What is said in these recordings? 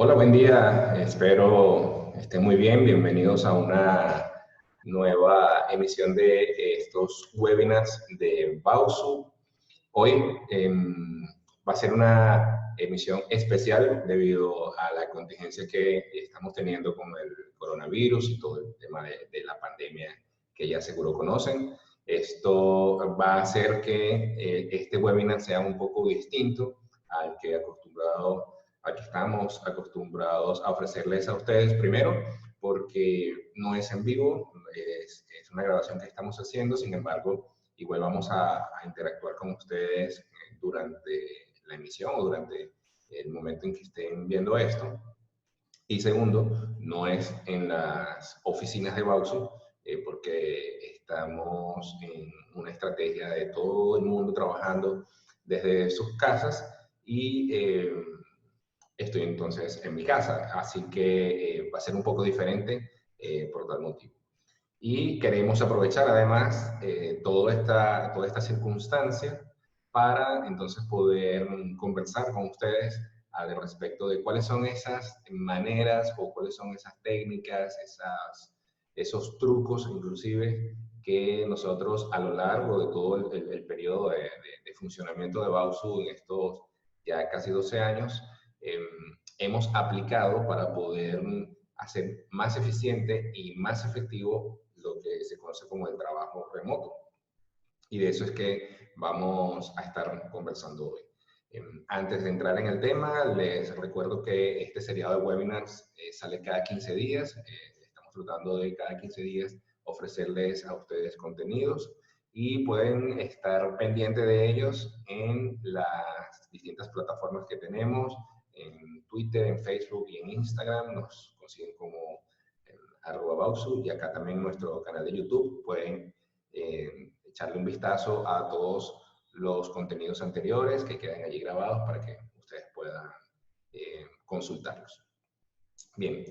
Hola, buen día. Espero estén muy bien. Bienvenidos a una nueva emisión de estos webinars de Bausu. Hoy va a ser una emisión especial debido a la contingencia que estamos teniendo con el coronavirus y todo el tema de la pandemia que ya seguro conocen. Esto va a hacer que este webinar sea un poco distinto al que estamos acostumbrados a ofrecerles a ustedes primero, porque no es en vivo, es una grabación que estamos haciendo. Sin embargo, igual vamos a interactuar con ustedes durante la emisión o durante el momento en que estén viendo esto. Y segundo, no es en las oficinas de Bausu, porque estamos en una estrategia de todo el mundo trabajando desde sus casas y estoy entonces en mi casa, así que va a ser un poco diferente por tal motivo. Y queremos aprovechar además toda esta circunstancia para entonces poder conversar con ustedes al respecto de cuáles son esas maneras o cuáles son esas técnicas, esos trucos inclusive que nosotros a lo largo de todo el periodo de funcionamiento de Bausu en estos ya casi 12 años hemos aplicado para poder hacer más eficiente y más efectivo lo que se conoce como el trabajo remoto. Y de eso es que vamos a estar conversando hoy. Antes de entrar en el tema, les recuerdo que este seriado de webinars sale cada 15 días. Estamos tratando de cada 15 días ofrecerles a ustedes contenidos y pueden estar pendientes de ellos en las distintas plataformas que tenemos, en Twitter, en Facebook y en Instagram. Nos consiguen como @Bausu, y acá también en nuestro canal de YouTube pueden echarle un vistazo a todos los contenidos anteriores que quedan allí grabados para que ustedes puedan consultarlos. Bien,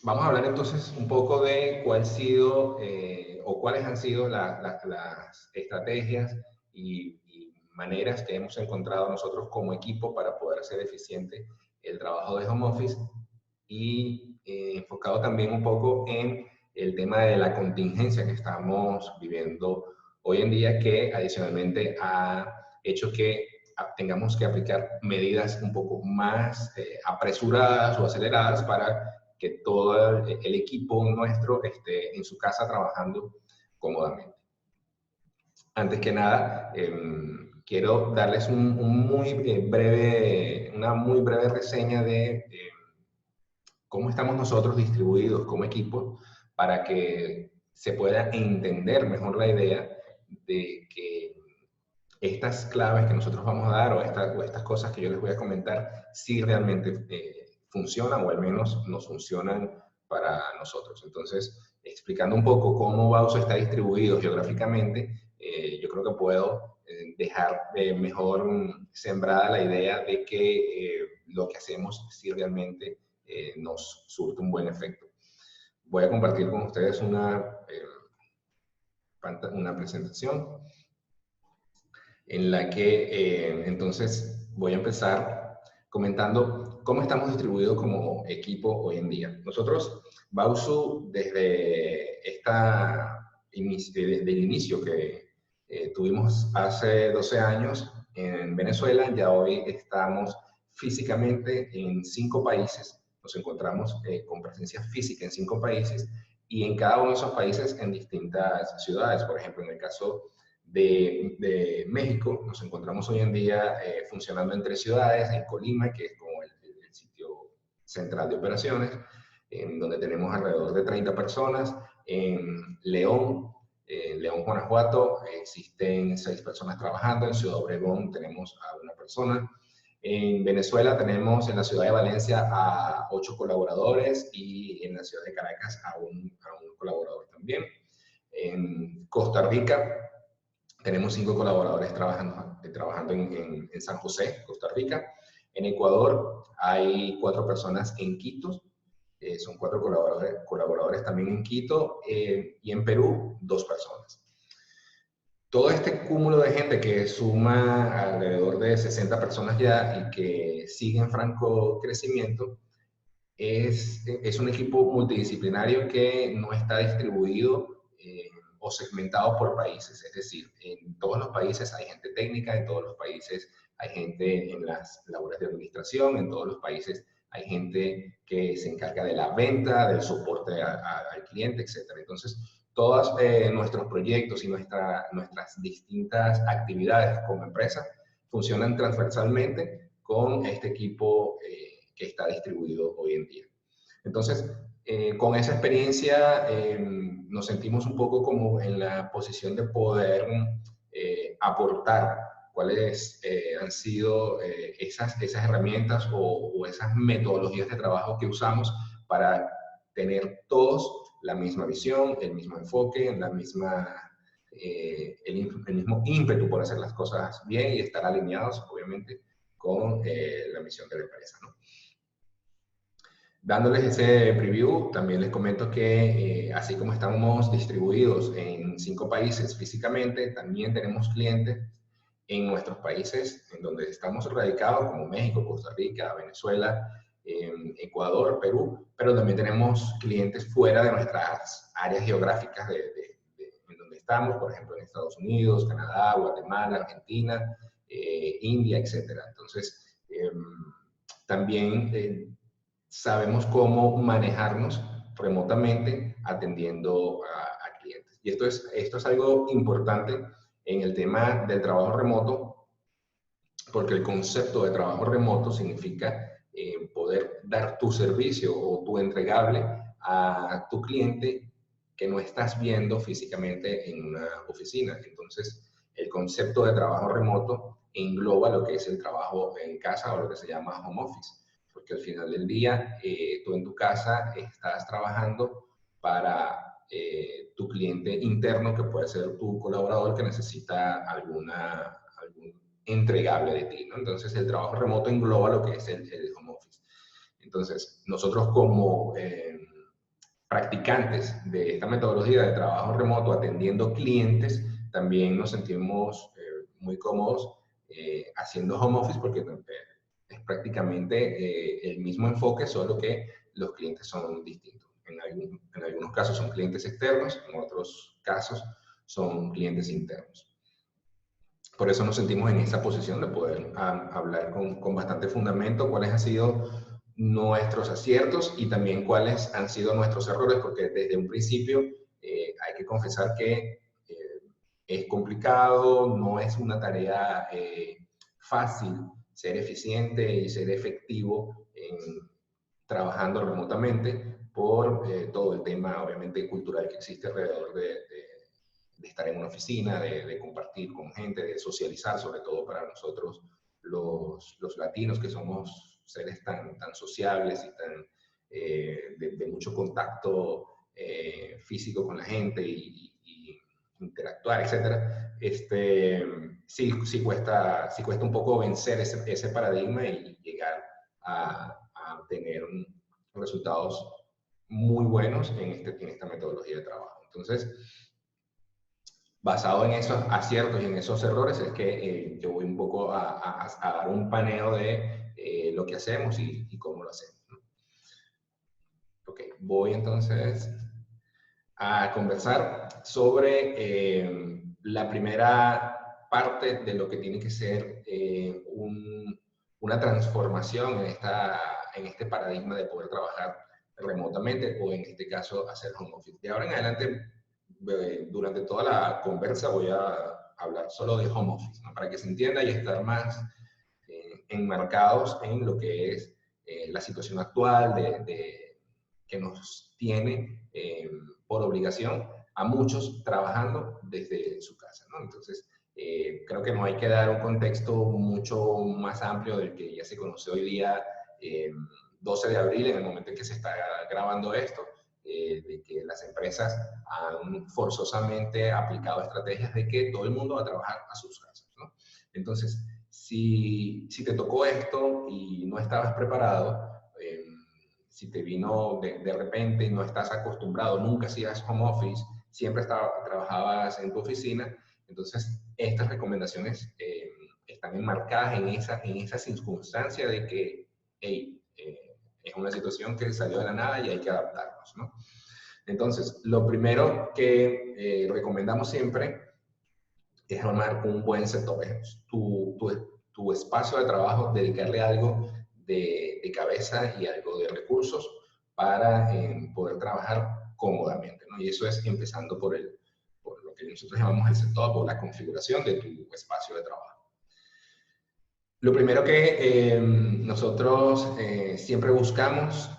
vamos a hablar entonces un poco de cuáles han sido las estrategias y maneras que hemos encontrado nosotros como equipo para poder hacer eficiente el trabajo de home office y enfocado también un poco en el tema de la contingencia que estamos viviendo hoy en día, que adicionalmente ha hecho que tengamos que aplicar medidas un poco más apresuradas o aceleradas para que todo el equipo nuestro esté en su casa trabajando cómodamente. Antes que nada, quiero darles una muy breve reseña de cómo estamos nosotros distribuidos como equipo para que se pueda entender mejor la idea de que estas claves que nosotros vamos a dar o estas cosas que yo les voy a comentar sí realmente funcionan, o al menos nos funcionan para nosotros. Entonces, explicando un poco cómo Bausu está distribuido geográficamente, yo creo que puedo dejar mejor sembrada la idea de que lo que hacemos sí realmente nos surte un buen efecto. Voy a compartir con ustedes una presentación en la que entonces voy a empezar comentando cómo estamos distribuidos como equipo hoy en día. Nosotros, Bausu, desde el inicio que tuvimos hace 12 años en Venezuela, ya hoy estamos físicamente en 5 países. Nos encontramos con presencia física en 5 países y en cada uno de esos países en distintas ciudades. Por ejemplo, en el caso de México, nos encontramos hoy en día funcionando en 3 ciudades, en Colima, que es como el sitio central de operaciones, en donde tenemos alrededor de 30 personas, en León, Guanajuato, existen 6 personas trabajando, en Ciudad Obregón tenemos a 1 persona, en Venezuela tenemos en la ciudad de Valencia a 8 colaboradores y en la ciudad de Caracas a un colaborador también. En Costa Rica tenemos 5 colaboradores trabajando en San José, Costa Rica. En Ecuador hay 4 personas en Quito, son 4 colaboradores también en Quito, y en Perú 2 personas. todo este cúmulo de gente que suma alrededor de 60 personas ya y que sigue en franco crecimiento, es un equipo multidisciplinario que no está distribuido o segmentado por países. Es decir, en todos los países hay gente técnica, en todos los países hay gente en las labores de administración, en todos los países hay gente que se encarga de la venta, del soporte al cliente, etc. Entonces, todos nuestros proyectos y nuestras distintas actividades como empresa funcionan transversalmente con este equipo que está distribuido hoy en día. Entonces, con esa experiencia nos sentimos un poco como en la posición de poder aportar cuáles han sido esas herramientas o esas metodologías de trabajo que usamos para tener todos la misma visión, el mismo enfoque, la misma, el mismo ímpetu por hacer las cosas bien y estar alineados, obviamente, con la misión de la empresa, ¿no? Dándoles ese preview, también les comento que así como estamos distribuidos en 5 países físicamente, también tenemos clientes en nuestros países en donde estamos radicados, como México, Costa Rica, Venezuela, Ecuador, Perú, pero también tenemos clientes fuera de nuestras áreas geográficas en donde estamos, por ejemplo, en Estados Unidos, Canadá, Guatemala, Argentina, India, etc. Entonces, también sabemos cómo manejarnos remotamente atendiendo a clientes. Y esto es algo importante en el tema del trabajo remoto, porque el concepto de trabajo remoto significa poder dar tu servicio o tu entregable a tu cliente que no estás viendo físicamente en una oficina. Entonces, el concepto de trabajo remoto engloba lo que es el trabajo en casa o lo que se llama home office, porque al final del día tú en tu casa estás trabajando para tu cliente interno, que puede ser tu colaborador que necesita algún entregable de ti, ¿no? Entonces el trabajo remoto engloba lo que es el home office. Entonces nosotros como practicantes de esta metodología de trabajo remoto atendiendo clientes, también nos sentimos muy cómodos haciendo home office porque es prácticamente el mismo enfoque, solo que los clientes son distintos. En algunos casos son clientes externos, en otros casos son clientes internos. Por eso nos sentimos en esa posición de poder hablar con bastante fundamento cuáles han sido nuestros aciertos y también cuáles han sido nuestros errores, porque desde un principio hay que confesar que es complicado, no es una tarea fácil ser eficiente y ser efectivo en trabajando remotamente por todo el tema, obviamente, cultural que existe alrededor de estar en una oficina, de compartir con gente, de socializar, sobre todo para nosotros los latinos, que somos seres tan sociables y tan de mucho contacto físico con la gente y interactuar, etcétera. Sí cuesta un poco vencer ese paradigma y llegar a tener resultados muy buenos en esta metodología de trabajo. Entonces, basado en esos aciertos y en esos errores, es que yo voy un poco a dar un paneo de lo que hacemos y cómo lo hacemos. Ok, voy entonces a conversar sobre la primera parte de lo que tiene que ser una transformación en este paradigma de poder trabajar remotamente o en este caso hacer home office. De ahora en adelante, durante toda la conversa voy a hablar solo de home office, ¿no? Para que se entienda y estar más enmarcados en lo que es la situación actual que nos tiene por obligación a muchos trabajando desde su casa, ¿no? Entonces, creo que no hay que dar un contexto mucho más amplio del que ya se conoce hoy día, 12 de abril, en el momento en que se está grabando esto, de que las empresas han forzosamente aplicado estrategias de que todo el mundo va a trabajar a sus casas, ¿no? Entonces, si te tocó esto y no estabas preparado, si te vino de repente y no estás acostumbrado, nunca hacías home office, siempre trabajabas en tu oficina, Entonces, estas recomendaciones están enmarcadas en esa circunstancia de que, hey, es una situación que salió de la nada y hay que adaptarnos, ¿no? Entonces, lo primero que recomendamos siempre es armar un buen setup. Tu espacio de trabajo, dedicarle algo de cabeza y algo de recursos para poder trabajar cómodamente, ¿no? Y eso es empezando por lo que nosotros llamamos el setup o la configuración de tu espacio de trabajo. Lo primero que nosotros siempre buscamos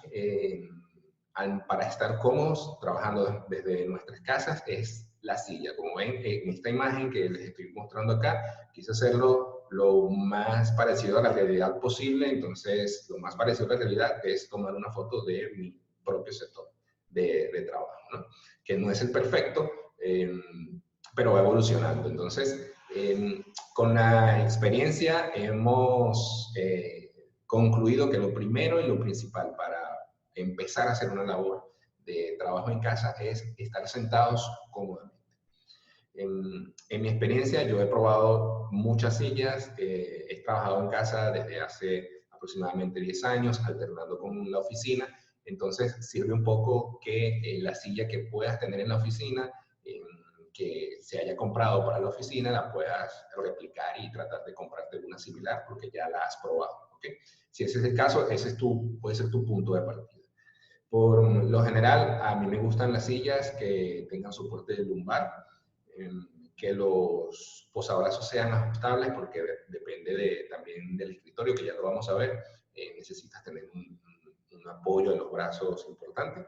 para estar cómodos trabajando desde nuestras casas es la silla. Como ven en esta imagen que les estoy mostrando acá, quise hacerlo lo más parecido a la realidad posible. Entonces, lo más parecido a la realidad es tomar una foto de mi propio setup de trabajo, ¿no? Que no es el perfecto, pero va evolucionando. Entonces, con la experiencia hemos concluido que lo primero y lo principal para empezar a hacer una labor de trabajo en casa es estar sentados cómodamente. En mi experiencia, yo he probado muchas sillas, he trabajado en casa desde hace aproximadamente 10 años, alternando con la oficina. Entonces, sirve un poco que la silla que puedas tener en la oficina, que se haya comprado para la oficina, la puedas replicar y tratar de comprarte una similar porque ya la has probado, ¿ok? Si ese es el caso, puede ser tu punto de partida. Por lo general, a mí me gustan las sillas que tengan soporte lumbar, que los posabrazos sean ajustables porque depende también del escritorio, que ya lo vamos a ver. Necesitas tener un apoyo en los brazos importante.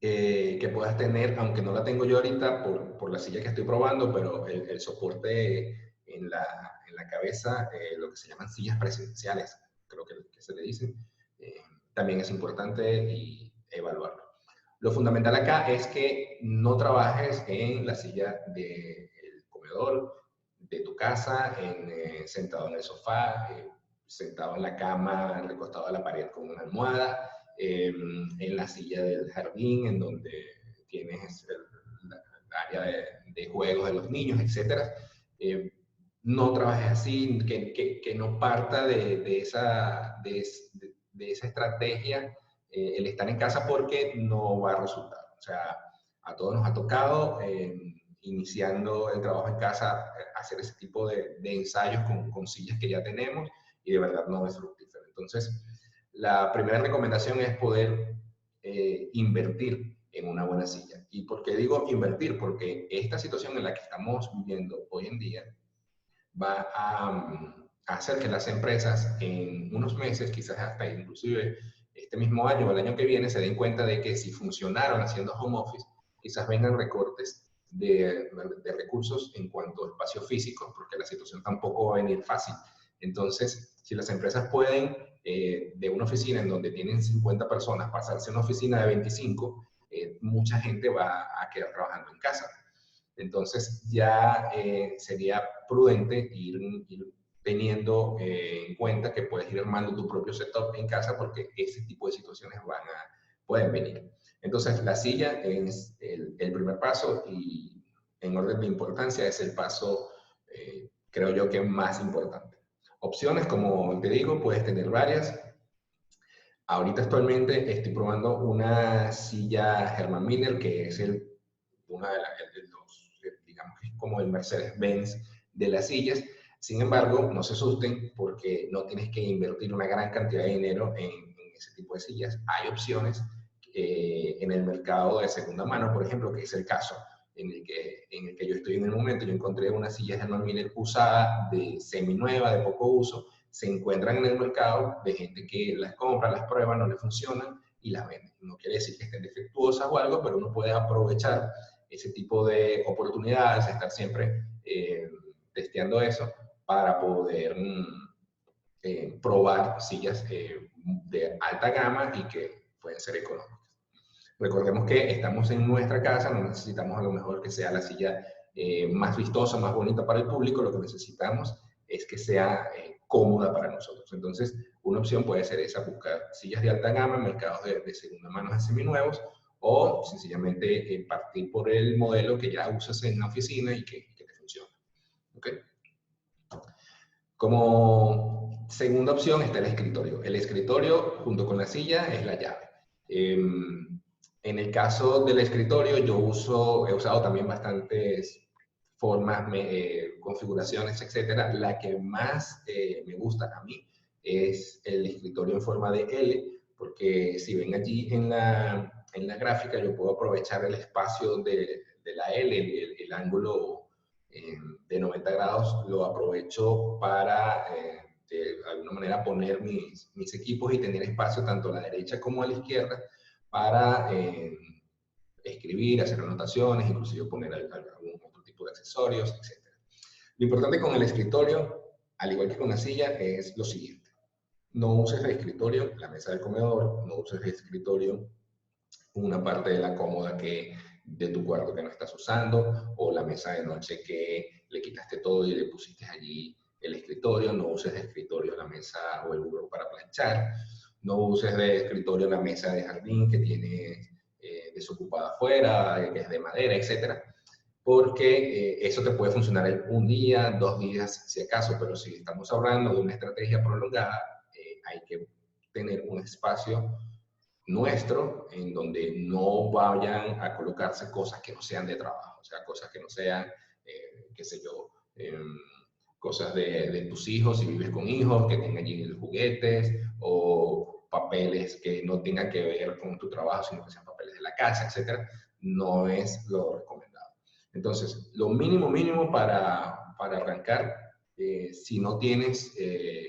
Que puedas tener, aunque no la tengo yo ahorita por la silla que estoy probando, pero el soporte en la cabeza, lo que se llaman sillas presidenciales, creo que se le dice, también es importante y evaluarlo. Lo fundamental acá es que no trabajes en la silla del comedor, de tu casa, sentado en el sofá, sentado en la cama, recostado a la pared con una almohada, en la silla del jardín, en donde tienes el área de juegos de los niños, etc. No trabajes así, que no parta de esa estrategia el estar en casa porque no va a resultar. O sea, a todos nos ha tocado, iniciando el trabajo en casa, hacer ese tipo de ensayos con sillas que ya tenemos y de verdad no es fructífero. Entonces, la primera recomendación es poder invertir en una buena silla. ¿Y por qué digo invertir? Porque esta situación en la que estamos viviendo hoy en día va a hacer que las empresas en unos meses, quizás hasta inclusive este mismo año o el año que viene, se den cuenta de que si funcionaron haciendo home office, quizás vengan recortes de recursos en cuanto a espacio físico, porque la situación tampoco va a venir fácil. Entonces, si las empresas pueden de una oficina en donde tienen 50 personas pasarse a una oficina de 25, mucha gente va a quedar trabajando en casa. Entonces ya sería prudente ir teniendo en cuenta que puedes ir armando tu propio setup en casa porque ese tipo de situaciones pueden venir. Entonces la silla es el primer paso y en orden de importancia es el paso, creo yo, que más importante. Opciones, como te digo, puedes tener varias. Ahorita actualmente estoy probando una silla Herman Miller, que es una de los, digamos que es como el Mercedes-Benz de las sillas. Sin embargo, no se asusten porque no tienes que invertir una gran cantidad de dinero en ese tipo de sillas. Hay opciones en el mercado de segunda mano, por ejemplo, que es el caso en el que yo estoy en el momento. Yo encontré una silla Herman Miller usada, de seminueva, de poco uso. Se encuentran en el mercado de gente que las compra, las prueba, no le funcionan y las vende. No quiere decir que estén defectuosas o algo, pero uno puede aprovechar ese tipo de oportunidades, estar siempre testeando eso para poder probar sillas de alta gama y que pueden ser económicas. Recordemos que estamos en nuestra casa, no necesitamos a lo mejor que sea la silla más vistosa, más bonita para el público, lo que necesitamos es que sea cómoda para nosotros. Entonces, una opción puede ser esa, buscar sillas de alta gama en mercados de segunda mano de seminuevos, o sencillamente partir por el modelo que ya usas en la oficina y que te ¿Ok? Como segunda opción está el escritorio. El escritorio junto con la silla es la llave. En el caso del escritorio, he usado también bastantes formas, configuraciones, etcétera. La que más me gusta a mí es el escritorio en forma de L, porque si ven allí en la gráfica, yo puedo aprovechar el espacio de la L, el ángulo de 90 grados, lo aprovecho para de alguna manera poner mis equipos y tener espacio tanto a la derecha como a la izquierda para escribir, hacer anotaciones, inclusive poner algún otro tipo de accesorios, etc. Lo importante con el escritorio, al igual que con la silla, es lo siguiente. No uses el escritorio, la mesa del comedor, no uses el escritorio, una parte de la cómoda de tu cuarto que no estás usando, o la mesa de noche que le quitaste todo y le pusiste allí el escritorio. No uses de escritorio la mesa o el burro para planchar. No uses de escritorio la mesa de jardín que tiene desocupada afuera, que es de madera, etcétera, porque eso te puede funcionar un día, 2 días, si acaso, pero si estamos hablando de una estrategia prolongada, hay que tener un espacio nuestro en donde no vayan a colocarse cosas que no sean de trabajo, o sea, cosas que no sean, qué sé yo, cosas de tus hijos, si vives con hijos, que tengan allí juguetes o papeles que no tengan que ver con tu trabajo, sino que sean papeles de la casa, etcétera. No es lo recomendado. Entonces, lo mínimo para arrancar, si no tienes,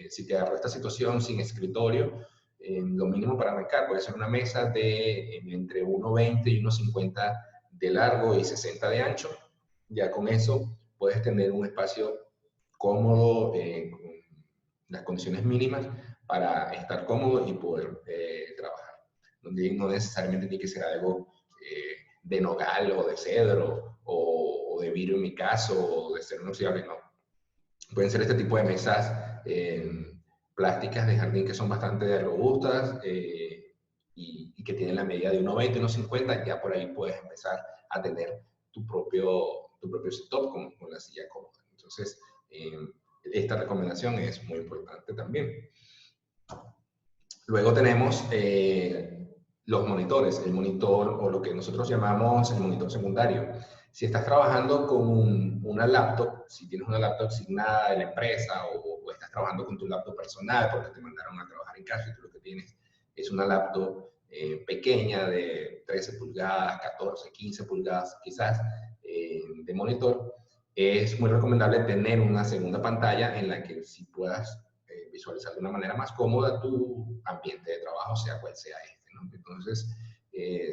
si te agarró esta situación sin escritorio, lo mínimo para arrancar puede ser una mesa de entre 1,20 y 1,50 de largo y 60 de ancho. Ya con eso puedes tener un espacio cómodo, con las condiciones mínimas para estar cómodo y poder trabajar. No necesariamente tiene que ser algo de nogal o de cedro o de vidrio en mi caso, o de acero inoxidable, no. Pueden ser este tipo de mesas plásticas de jardín que son bastante robustas y que tienen la medida de 1,20, 1,50, ya por ahí puedes empezar a tener tu propio setup con la silla cómoda. Entonces, esta recomendación es muy importante también. Luego tenemos los monitores, el monitor o lo que nosotros llamamos el monitor secundario. Si estás trabajando con una laptop, si tienes una laptop asignada de la empresa o estás trabajando con tu laptop personal porque te mandaron a trabajar en casa y tú lo que tienes es una laptop pequeña de 13 pulgadas, 14, 15 pulgadas quizás de monitor, es muy recomendable tener una segunda pantalla en la que si puedas visualizar de una manera más cómoda tu ambiente de trabajo, sea cual sea este, ¿no? Entonces,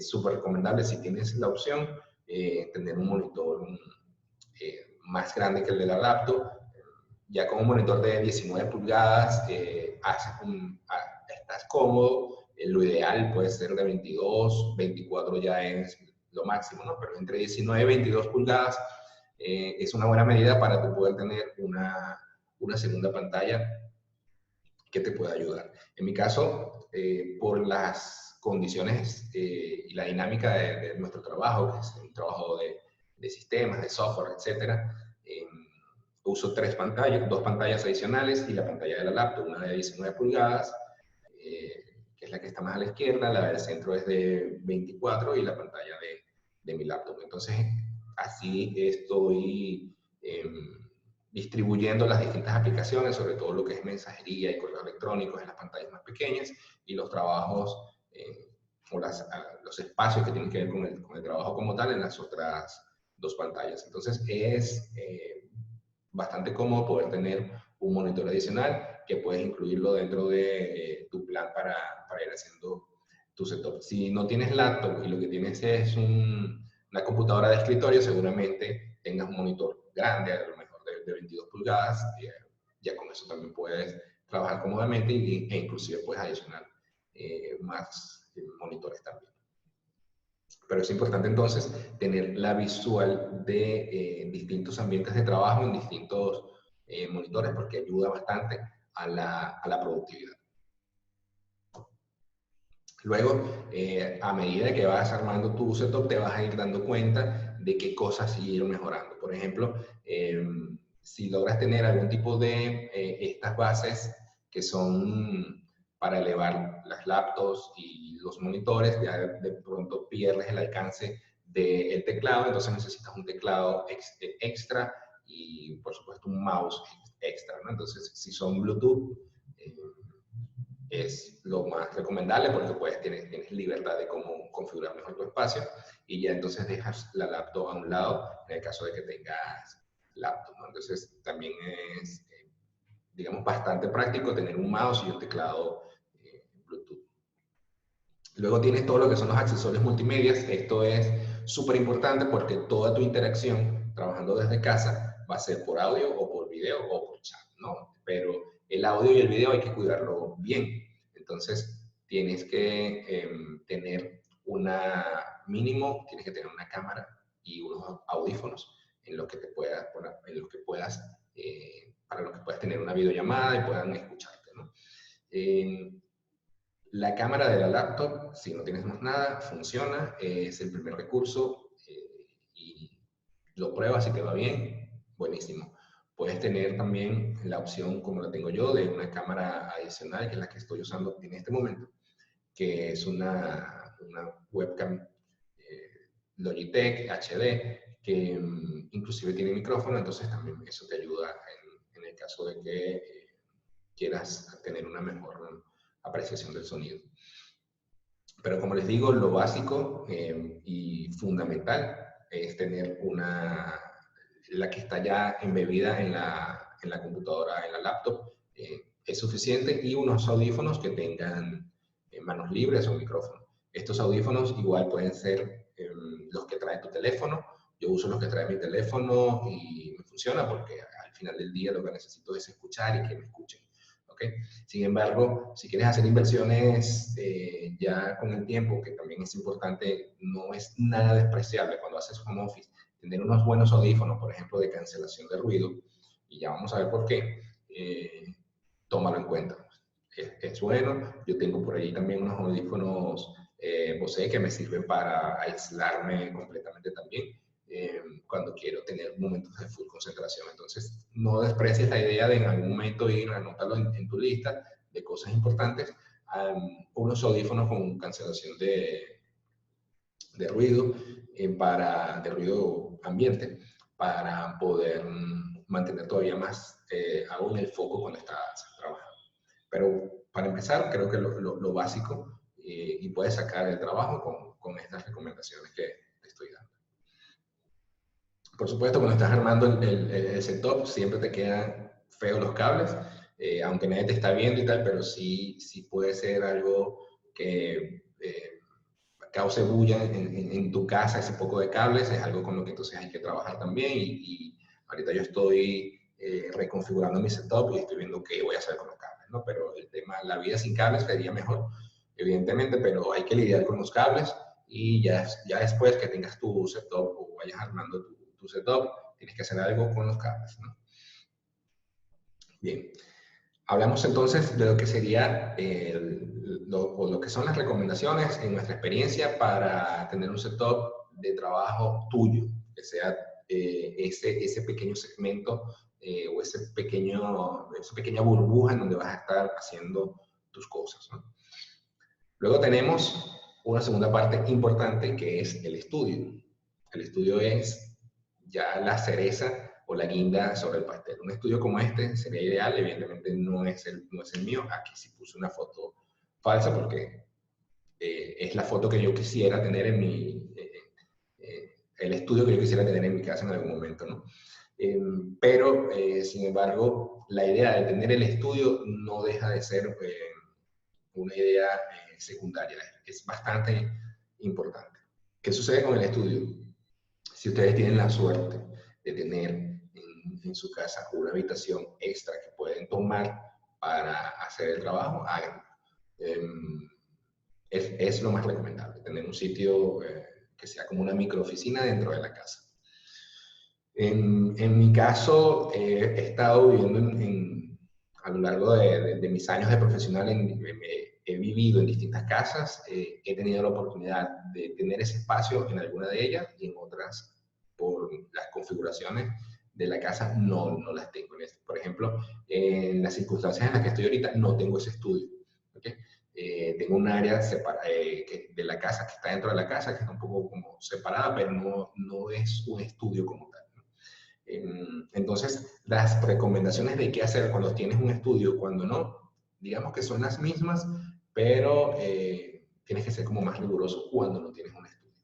súper recomendable si tienes la opción tener un monitor más grande que el de la laptop. Ya con un monitor de 19 pulgadas estás cómodo. Lo ideal puede ser de 22, 24 ya es lo máximo, ¿no? Pero entre 19 y 22 pulgadas es una buena medida para tú poder tener una segunda pantalla que te pueda ayudar. En mi caso, por las condiciones y la dinámica de nuestro trabajo, que es un trabajo de sistemas, de software, etcétera, uso 2 pantallas adicionales y la pantalla de la laptop, una de 19 pulgadas, que es la que está más a la izquierda, la del centro es de 24 y la pantalla de mi laptop. Entonces, así estoy distribuyendo las distintas aplicaciones, sobre todo lo que es mensajería y correos electrónicos en las pantallas más pequeñas y los trabajos o los espacios que tienen que ver con el trabajo como tal en las otras 2 pantallas. Entonces es bastante cómodo poder tener un monitor adicional que puedes incluirlo dentro de tu plan para ir haciendo tu setup. Si no tienes laptop y lo que tienes es una computadora de escritorio, seguramente tengas un monitor grande, a lo mejor de 22 pulgadas, ya con eso también puedes trabajar cómodamente e inclusive puedes adicionar más monitores también. Pero es importante entonces tener la visual de distintos ambientes de trabajo en distintos monitores porque ayuda bastante a la productividad. Luego, a medida que vas armando tu setup, te vas a ir dando cuenta de qué cosas ir mejorando. Por ejemplo, si logras tener algún tipo de estas bases que son para elevar las laptops y los monitores, ya de pronto pierdes el alcance del teclado, entonces necesitas un teclado extra y por supuesto un mouse extra, ¿no? Entonces, si son Bluetooth, es lo más recomendable porque pues tienes libertad de cómo configurar mejor tu espacio y ya entonces dejas la laptop a un lado en el caso de que tengas laptop, ¿no? Entonces también es, digamos, bastante práctico tener un mouse y un teclado Bluetooth. Luego tienes todo lo que son los accesorios multimedia. Esto es súper importante porque toda tu interacción trabajando desde casa va a ser por audio o por video o por chat, ¿no? Pero el audio y el video hay que cuidarlo bien. Entonces, tienes que tener tienes que tener una cámara y unos audífonos en los que te puedas poner, en los que puedas, para los que puedas tener una videollamada y puedan escucharte, ¿no? La cámara de la laptop, si no tienes más nada, funciona, es el primer recurso y lo pruebas y te va bien, buenísimo. Puedes tener también la opción, como la tengo yo, de una cámara adicional, que es la que estoy usando en este momento, que es una webcam Logitech HD, que inclusive tiene micrófono, entonces también eso te ayuda en el caso de que quieras tener una mejor apreciación del sonido. Pero como les digo, lo básico y fundamental es tener la que está ya embebida en la computadora, en la laptop, es suficiente, y unos audífonos que tengan manos libres o micrófono. Estos audífonos igual pueden ser los que trae tu teléfono. Yo uso los que trae mi teléfono y me funciona porque al final del día lo que necesito es escuchar y que me escuchen. ¿Okay? Sin embargo, si quieres hacer inversiones ya con el tiempo, que también es importante, no es nada despreciable cuando haces home office, tener unos buenos audífonos, por ejemplo, de cancelación de ruido, y ya vamos a ver por qué, tómalo en cuenta. Es bueno. Yo tengo por ahí también unos audífonos Bose que me sirven para aislarme completamente también cuando quiero tener momentos de full concentración. Entonces, no desprecies la idea de en algún momento ir a anotarlo en tu lista de cosas importantes, unos audífonos con cancelación de ruido, de ruido ambiente, para poder mantener todavía más aún el foco cuando estás trabajando. Pero para empezar, creo que lo básico, y puedes sacar el trabajo con estas recomendaciones que te estoy dando. Por supuesto, cuando estás armando el setup, siempre te quedan feos los cables, aunque nadie te está viendo y tal, pero sí puede ser algo que cause bulla en tu casa, ese poco de cables, es algo con lo que entonces hay que trabajar también, y ahorita yo estoy reconfigurando mi setup y estoy viendo qué voy a hacer con los cables, ¿no? Pero el tema, la vida sin cables sería mejor, evidentemente, pero hay que lidiar con los cables, y ya después que tengas tu setup o vayas armando tu setup, tienes que hacer algo con los cables, ¿no? Bien. Hablamos entonces de lo que sería lo que son las recomendaciones en nuestra experiencia para tener un setup de trabajo tuyo, que sea ese pequeño segmento o esa pequeña burbuja en donde vas a estar haciendo tus cosas, ¿no? Luego tenemos una segunda parte importante, que es el estudio. El estudio es ya la cereza o la guinda sobre el pastel. Un estudio como este sería ideal, evidentemente no es el mío. Aquí sí puse una foto falsa porque es la foto que yo quisiera tener en el estudio que yo quisiera tener en mi casa en algún momento, ¿no? Pero, sin embargo, la idea de tener el estudio no deja de ser una idea secundaria, es bastante importante. ¿Qué sucede con el estudio? Si ustedes tienen la suerte de tener en su casa una habitación extra que pueden tomar para hacer el trabajo, háganlo. Es lo más recomendable, tener un sitio que sea como una microoficina dentro de la casa. En mi caso, he estado viviendo a lo largo de mis años de profesional, he vivido en distintas casas, he tenido la oportunidad de tener ese espacio en alguna de ellas, y en otras, por las configuraciones de la casa no las tengo. Por ejemplo, en las circunstancias en las que estoy ahorita, no tengo ese estudio. ¿Okay? Tengo un área de la casa que está dentro de la casa, que está un poco como separada, pero no es un estudio como tal. Entonces, las recomendaciones de qué hacer cuando tienes un estudio, cuando no, digamos que son las mismas, pero tienes que ser como más riguroso cuando no tienes un estudio.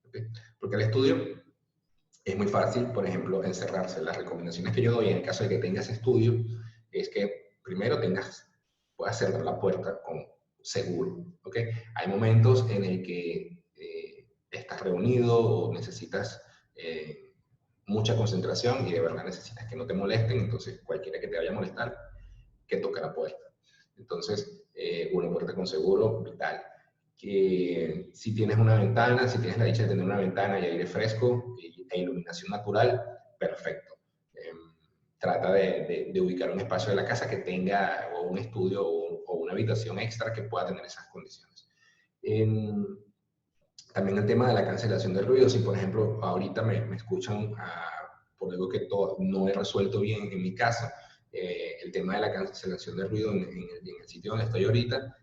¿Okay? Porque el estudio es muy fácil, por ejemplo, encerrarse. Las recomendaciones que yo doy en el caso de que tengas estudio es que primero puedas cerrar la puerta con seguro. ¿Okay? Hay momentos en el que estás reunido o necesitas mucha concentración y de verdad necesitas que no te molesten, entonces cualquiera que te vaya a molestar, que toque la puerta. Entonces, una puerta con seguro, vital. Que si tienes una ventana, si tienes la dicha de tener una ventana y aire fresco e iluminación natural, perfecto. Trata de ubicar un espacio de la casa que tenga o un estudio o una habitación extra que pueda tener esas condiciones. También el tema de la cancelación del ruido. Si, por ejemplo, ahorita me escuchan por algo que no he resuelto bien en mi casa, el tema de la cancelación del ruido en el sitio donde estoy ahorita,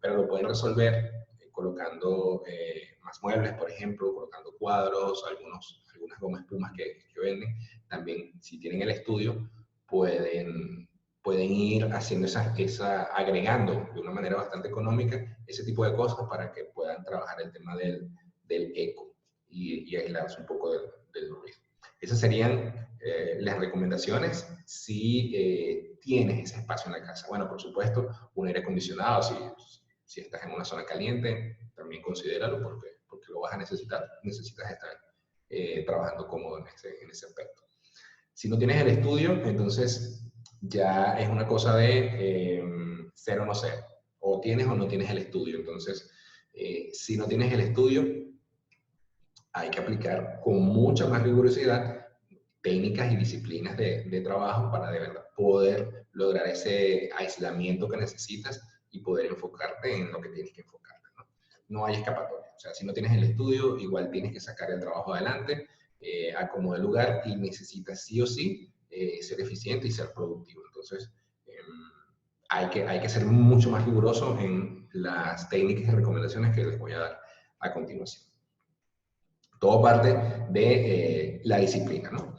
pero lo pueden resolver colocando más muebles, por ejemplo, colocando cuadros, algunas gomas espumas que venden. También, si tienen el estudio, pueden ir haciendo agregando de una manera bastante económica ese tipo de cosas para que puedan trabajar el tema del eco y aislarse un poco del ruido. Esas serían las recomendaciones si tienes ese espacio en la casa. Bueno, por supuesto, un aire acondicionado, si estás en una zona caliente, también considéralo porque lo vas a necesitar. Necesitas estar trabajando cómodo en ese aspecto. Si no tienes el estudio, entonces ya es una cosa de ser o no ser. O tienes o no tienes el estudio. Entonces, si no tienes el estudio, hay que aplicar con mucha más rigurosidad técnicas y disciplinas de trabajo para de verdad poder lograr ese aislamiento que necesitas y poder enfocarte en lo que tienes que enfocarte. No hay escapatoria. O sea, si no tienes el estudio, igual tienes que sacar el trabajo adelante a como de lugar y necesitas sí o sí ser eficiente y ser productivo. Entonces, hay que ser mucho más riguroso en las técnicas y recomendaciones que les voy a dar a continuación. Todo parte de la disciplina, ¿no?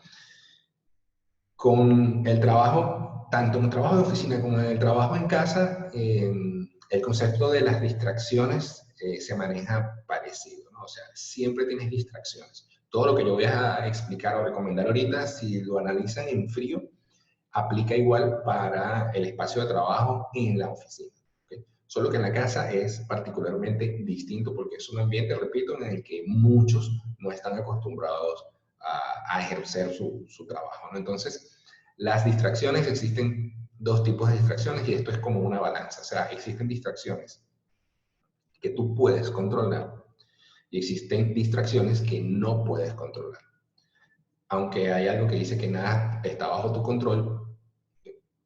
Con el trabajo, tanto en el trabajo de oficina como en el trabajo en casa, el concepto de las distracciones se maneja parecido, ¿no? O sea, siempre tienes distracciones. Todo lo que yo voy a explicar o recomendar ahorita, si lo analizan en frío, aplica igual para el espacio de trabajo en la oficina. ¿Okay? Solo que en la casa es particularmente distinto porque es un ambiente, repito, en el que muchos no están acostumbrados a ejercer su trabajo, ¿no? Entonces, las distracciones, existen dos tipos de distracciones y esto es como una balanza. O sea, existen distracciones que tú puedes controlar y existen distracciones que no puedes controlar. Aunque hay algo que dice que nada está bajo tu control,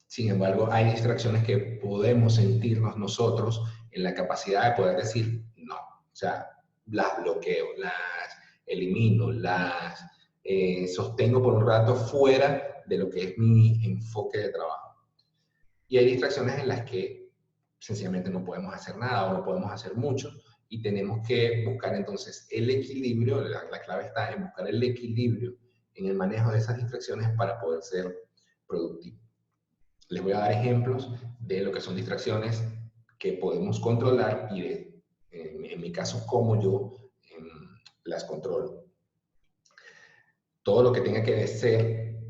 sin embargo, hay distracciones que podemos sentirnos nosotros en la capacidad de poder decir no. O sea, las bloqueo, las elimino, las sostengo por un rato fuera de lo que es mi enfoque de trabajo. Y hay distracciones en las que sencillamente no podemos hacer nada o no podemos hacer mucho y tenemos que buscar entonces el equilibrio. La clave está en buscar el equilibrio en el manejo de esas distracciones para poder ser productivo. Les voy a dar ejemplos de lo que son distracciones que podemos controlar y en mi caso, cómo yo las controlo. Todo lo que tenga que ser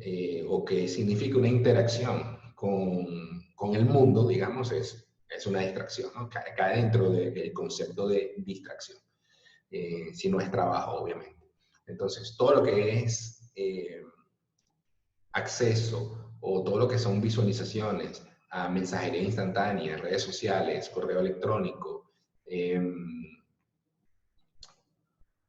o que signifique una interacción con el mundo, digamos, es una distracción, ¿no? Cae dentro del concepto de distracción, si no es trabajo, obviamente. Entonces, todo lo que es acceso o todo lo que son visualizaciones a mensajería instantánea, redes sociales, correo electrónico,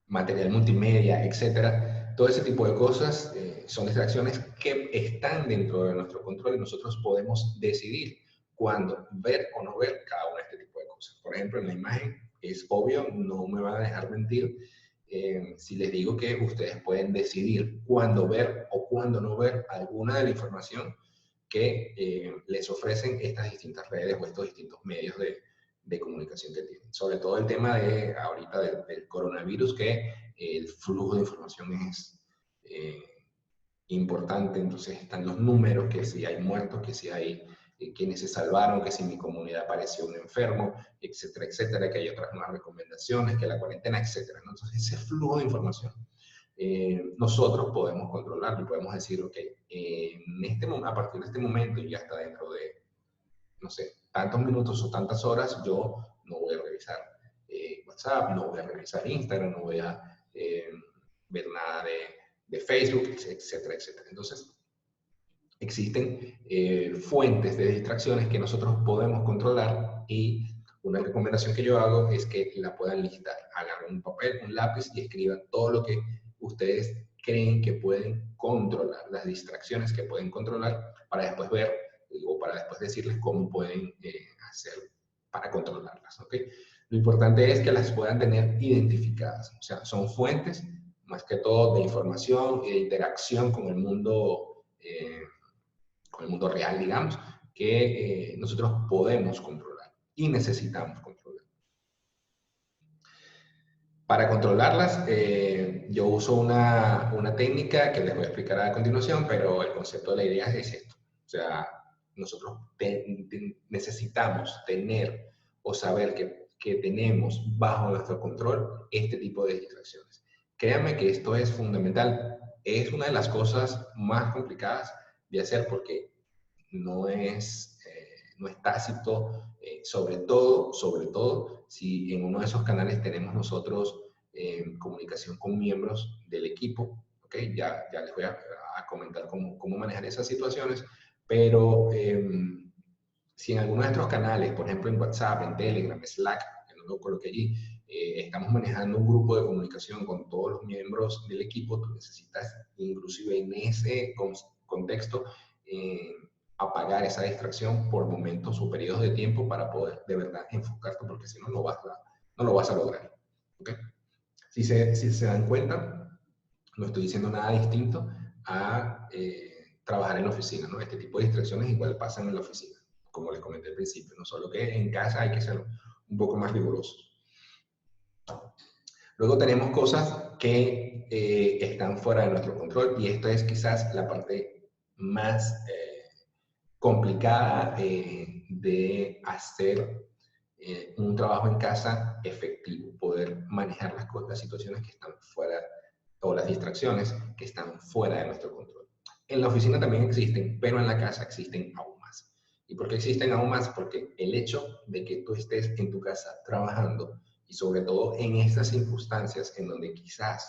material multimedia, etcétera. Todo ese tipo de cosas son distracciones que están dentro de nuestro control y nosotros podemos decidir cuándo ver o no ver cada uno de este tipo de cosas. Por ejemplo, en la imagen es obvio, no me van a dejar mentir, si les digo que ustedes pueden decidir cuándo ver o cuándo no ver alguna de la información que les ofrecen estas distintas redes o estos distintos medios de comunicación que tienen. Sobre todo el tema de ahorita del coronavirus, que el flujo de información es importante. Entonces están los números, que si hay muertos, que si hay quienes se salvaron, que si en mi comunidad apareció un enfermo, etcétera, etcétera, que hay otras nuevas recomendaciones, que la cuarentena, etcétera, ¿no? Entonces ese flujo de información nosotros podemos controlarlo y podemos decir, ok, a partir de este momento y hasta dentro de, no sé, tantos minutos o tantas horas, yo no voy a revisar WhatsApp, no voy a revisar Instagram, no voy a ver nada de Facebook, etcétera, etcétera. Entonces, existen fuentes de distracciones que nosotros podemos controlar, y una recomendación que yo hago es que la puedan listar. Agarren un papel, un lápiz y escriban todo lo que ustedes creen que pueden controlar, las distracciones que pueden controlar, para después ver o para después decirles cómo pueden hacer para controlarlas, ¿ok? Lo importante es que las puedan tener identificadas, o sea, son fuentes más que todo de información y de interacción con el mundo real, digamos, que nosotros podemos controlar y necesitamos controlar. Para controlarlas, yo uso una técnica que les voy a explicar a continuación, pero el concepto de la idea es esto. O sea, nosotros necesitamos tener o saber que tenemos bajo nuestro control este tipo de distracciones. Créanme que esto es fundamental. Es una de las cosas más complicadas de hacer porque no es tácito, sobre todo si en uno de esos canales tenemos nosotros comunicación con miembros del equipo, ¿ok? Ya les voy a comentar cómo manejar esas situaciones, pero si en alguno de nuestros canales, por ejemplo en WhatsApp, en Telegram, Slack, que no lo coloqué allí, estamos manejando un grupo de comunicación con todos los miembros del equipo, tú necesitas inclusive en ese contexto apagar esa distracción por momentos o periodos de tiempo para poder de verdad enfocarte, porque si no, no lo vas a lograr. ¿Okay? Si se dan cuenta, no estoy diciendo nada distinto a trabajar en la oficina, ¿no? Este tipo de distracciones igual pasan en la oficina, como les comenté al principio, no solo que en casa hay que ser un poco más rigurosos. Luego tenemos cosas que están fuera de nuestro control, y esto es quizás la parte más complicada de hacer un trabajo en casa efectivo, poder manejar las situaciones que están fuera, o las distracciones que están fuera de nuestro control. En la oficina también existen, pero en la casa existen aún más. ¿Y por qué existen aún más? Porque el hecho de que tú estés en tu casa trabajando, y sobre todo en estas circunstancias en donde quizás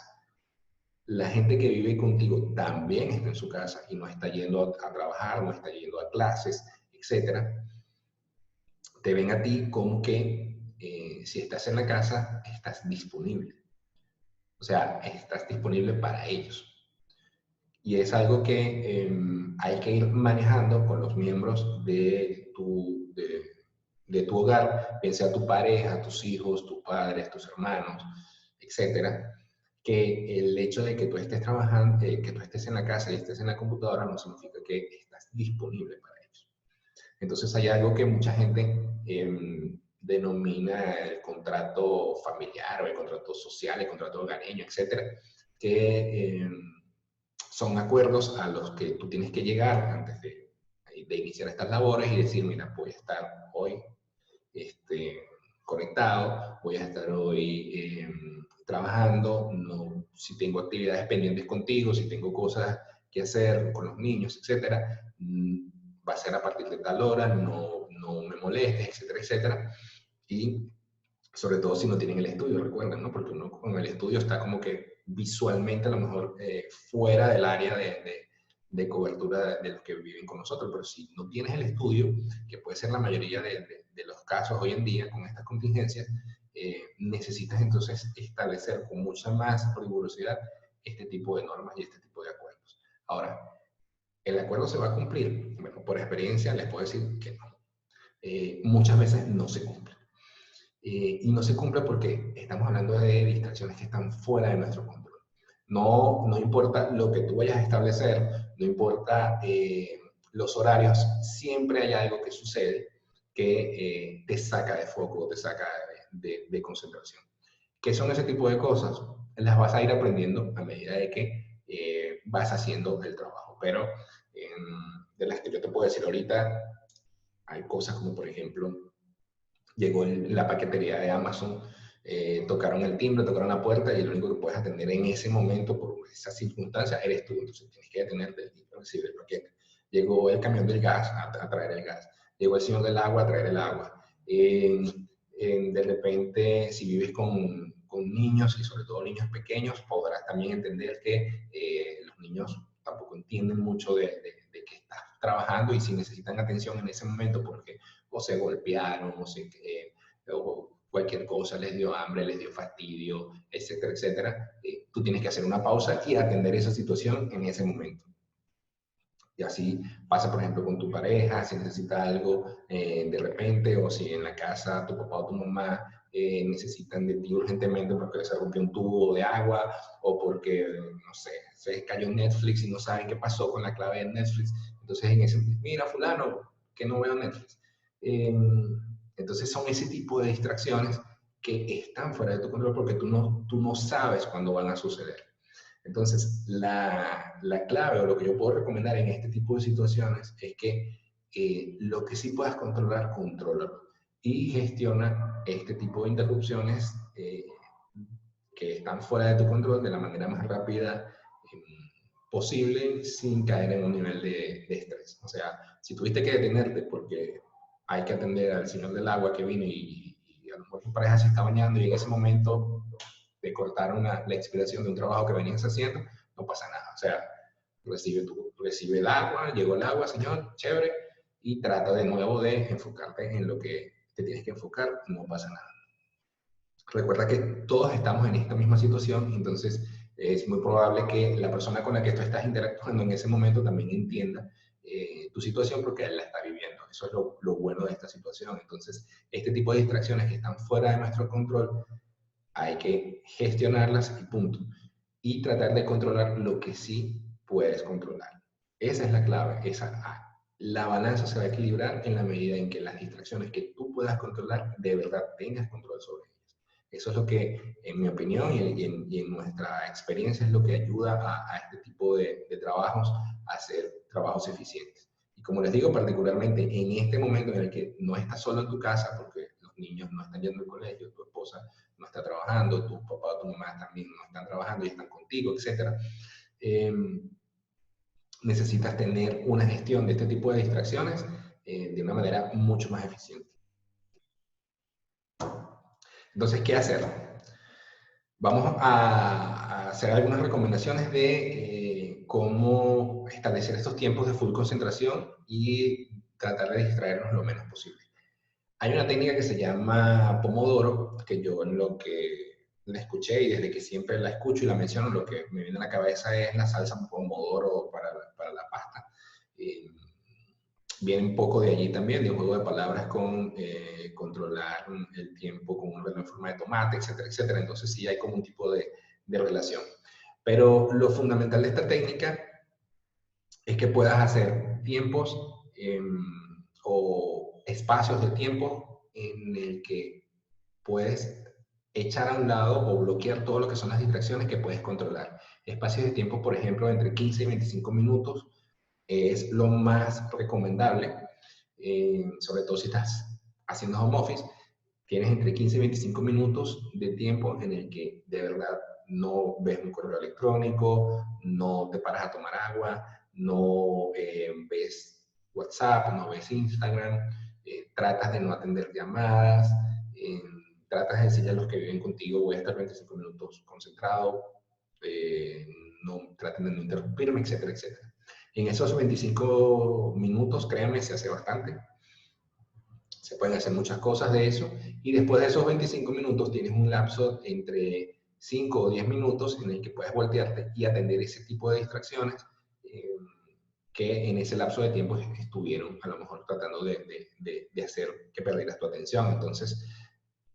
la gente que vive contigo también está en su casa y no está yendo a trabajar, no está yendo a clases, etcétera, te ven a ti como que si estás en la casa, estás disponible. O sea, estás disponible para ellos. Y es algo que hay que ir manejando con los miembros de tu hogar, bien sea tu pareja, tus hijos, tus padres, tus hermanos, etcétera, que el hecho de que tú estés trabajando, que tú estés en la casa y estés en la computadora no significa que estás disponible para ellos. Entonces hay algo que mucha gente denomina el contrato familiar o el contrato social, el contrato hogareño, etcétera, que son acuerdos a los que tú tienes que llegar antes de iniciar estas labores y decir, mira, voy a estar hoy conectado, voy a estar hoy trabajando, no, si tengo actividades pendientes contigo, si tengo cosas que hacer con los niños, etcétera, va a ser a partir de tal hora, no me molestes, etcétera, etcétera. Y sobre todo si no tienen el estudio, recuerden, ¿no? Porque uno con el estudio está como que visualmente a lo mejor fuera del área de cobertura de los que viven con nosotros, pero si no tienes el estudio, que puede ser la mayoría de los casos hoy en día con estas contingencias, necesitas entonces establecer con mucha más rigurosidad este tipo de normas y este tipo de acuerdos. Ahora, ¿el acuerdo se va a cumplir? Bueno, por experiencia les puedo decir que no. Muchas veces no se cumple. y no se cumple porque estamos hablando de distracciones que están fuera de nuestro control. No, no importa lo que tú vayas a establecer, no importa los horarios, siempre hay algo que sucede que te saca de foco, te saca de concentración. ¿Qué son ese tipo de cosas? Las vas a ir aprendiendo a medida de que vas haciendo el trabajo. Pero de las que yo te puedo decir ahorita, hay cosas como, por ejemplo, llegó la paquetería de Amazon, tocaron el timbre, tocaron la puerta y lo único que puedes atender en ese momento por esa circunstancia eres tú. Entonces tienes que detenerte y recibir el paquete. Llegó el camión del gas a traer el gas. Llegó el señor del agua a traer el agua. De repente, si vives con niños y sobre todo niños pequeños, podrás también entender que los niños tampoco entienden mucho de que estás trabajando y si necesitan atención en ese momento porque o se golpearon o cualquier cosa, les dio hambre, les dio fastidio, etcétera, etcétera, tú tienes que hacer una pausa y atender esa situación en ese momento. Y así pasa, por ejemplo, con tu pareja, si necesita algo de repente, o si en la casa tu papá o tu mamá necesitan de ti urgentemente porque se rompió un tubo de agua, o porque, no sé, se cayó Netflix y no saben qué pasó con la clave de Netflix. Entonces, en ese, mira, fulano, que no veo Netflix. Entonces, son ese tipo de distracciones que están fuera de tu control porque tú no sabes cuándo van a suceder. Entonces, la clave o lo que yo puedo recomendar en este tipo de situaciones es que lo que sí puedas controlar, contrólalo. Y gestiona este tipo de interrupciones que están fuera de tu control de la manera más rápida posible sin caer en un nivel de estrés. O sea, si tuviste que detenerte porque hay que atender al señor del agua que vino y a lo mejor tu pareja se está bañando y en ese momento te cortaron la expiración de un trabajo que venías haciendo, no pasa nada. O sea, recibe el agua, llegó el agua, señor, chévere, y trata de nuevo de enfocarte en lo que te tienes que enfocar, no pasa nada. Recuerda que todos estamos en esta misma situación, entonces es muy probable que la persona con la que tú estás interactuando en ese momento también entienda tu situación porque él la está viviendo. Eso es lo bueno de esta situación. Entonces, este tipo de distracciones que están fuera de nuestro control, hay que gestionarlas y punto. Y tratar de controlar lo que sí puedes controlar. Esa es la clave. La balanza se va a equilibrar en la medida en que las distracciones que tú puedas controlar, de verdad tengas control sobre ellas. Eso es lo que, en mi opinión y en nuestra experiencia, es lo que ayuda a este tipo de trabajos a hacer trabajos eficientes. Y como les digo, particularmente en este momento en el que no estás solo en tu casa, porque los niños no están yendo al colegio, tu esposa no está trabajando, tu papá o tu mamá también no están trabajando y están contigo, etc. Necesitas tener una gestión de este tipo de distracciones de una manera mucho más eficiente. Entonces, ¿qué hacer? Vamos a hacer algunas recomendaciones de cómo establecer estos tiempos de full concentración y tratar de distraernos lo menos posible. Hay una técnica que se llama Pomodoro, que yo en lo que la escuché y desde que siempre la escucho y la menciono, lo que me viene a la cabeza es la salsa Pomodoro para la pasta. Viene un poco de allí también, de un juego de palabras con controlar el tiempo con un reloj en forma de tomate, etcétera, etcétera. Entonces sí hay como un tipo de relación. Pero lo fundamental de esta técnica es que puedas hacer tiempos o espacios de tiempo en el que puedes echar a un lado o bloquear todo lo que son las distracciones que puedes controlar. Espacios de tiempo, por ejemplo, entre 15 y 25 minutos es lo más recomendable, sobre todo si estás haciendo home office, tienes entre 15 y 25 minutos de tiempo en el que de verdad no ves un correo electrónico, no te paras a tomar agua, no ves WhatsApp, no ves Instagram, tratas de no atender llamadas, tratas de decirle a los que viven contigo, voy a estar 25 minutos concentrado, no traten de no interrumpirme, etcétera, etcétera. En esos 25 minutos, créanme, se hace bastante. Se pueden hacer muchas cosas de eso. Y después de esos 25 minutos tienes un lapso entre 5 o 10 minutos en el que puedes voltearte y atender ese tipo de distracciones que en ese lapso de tiempo estuvieron a lo mejor tratando de hacer que perdieras tu atención. Entonces,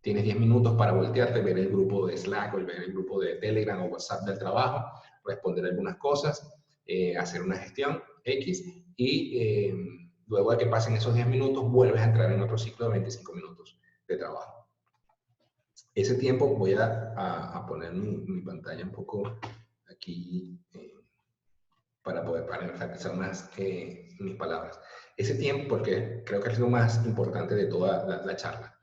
Tienes 10 minutos para voltearte, ver el grupo de Slack o ver el grupo de Telegram o WhatsApp del trabajo, responder algunas cosas, hacer una gestión X y luego de que pasen esos 10 minutos vuelves a entrar en otro ciclo de 25 minutos de trabajo. Ese tiempo voy a poner mi pantalla un poco aquí para enfatizar más mis palabras. Ese tiempo, porque creo que es lo más importante de toda la charla.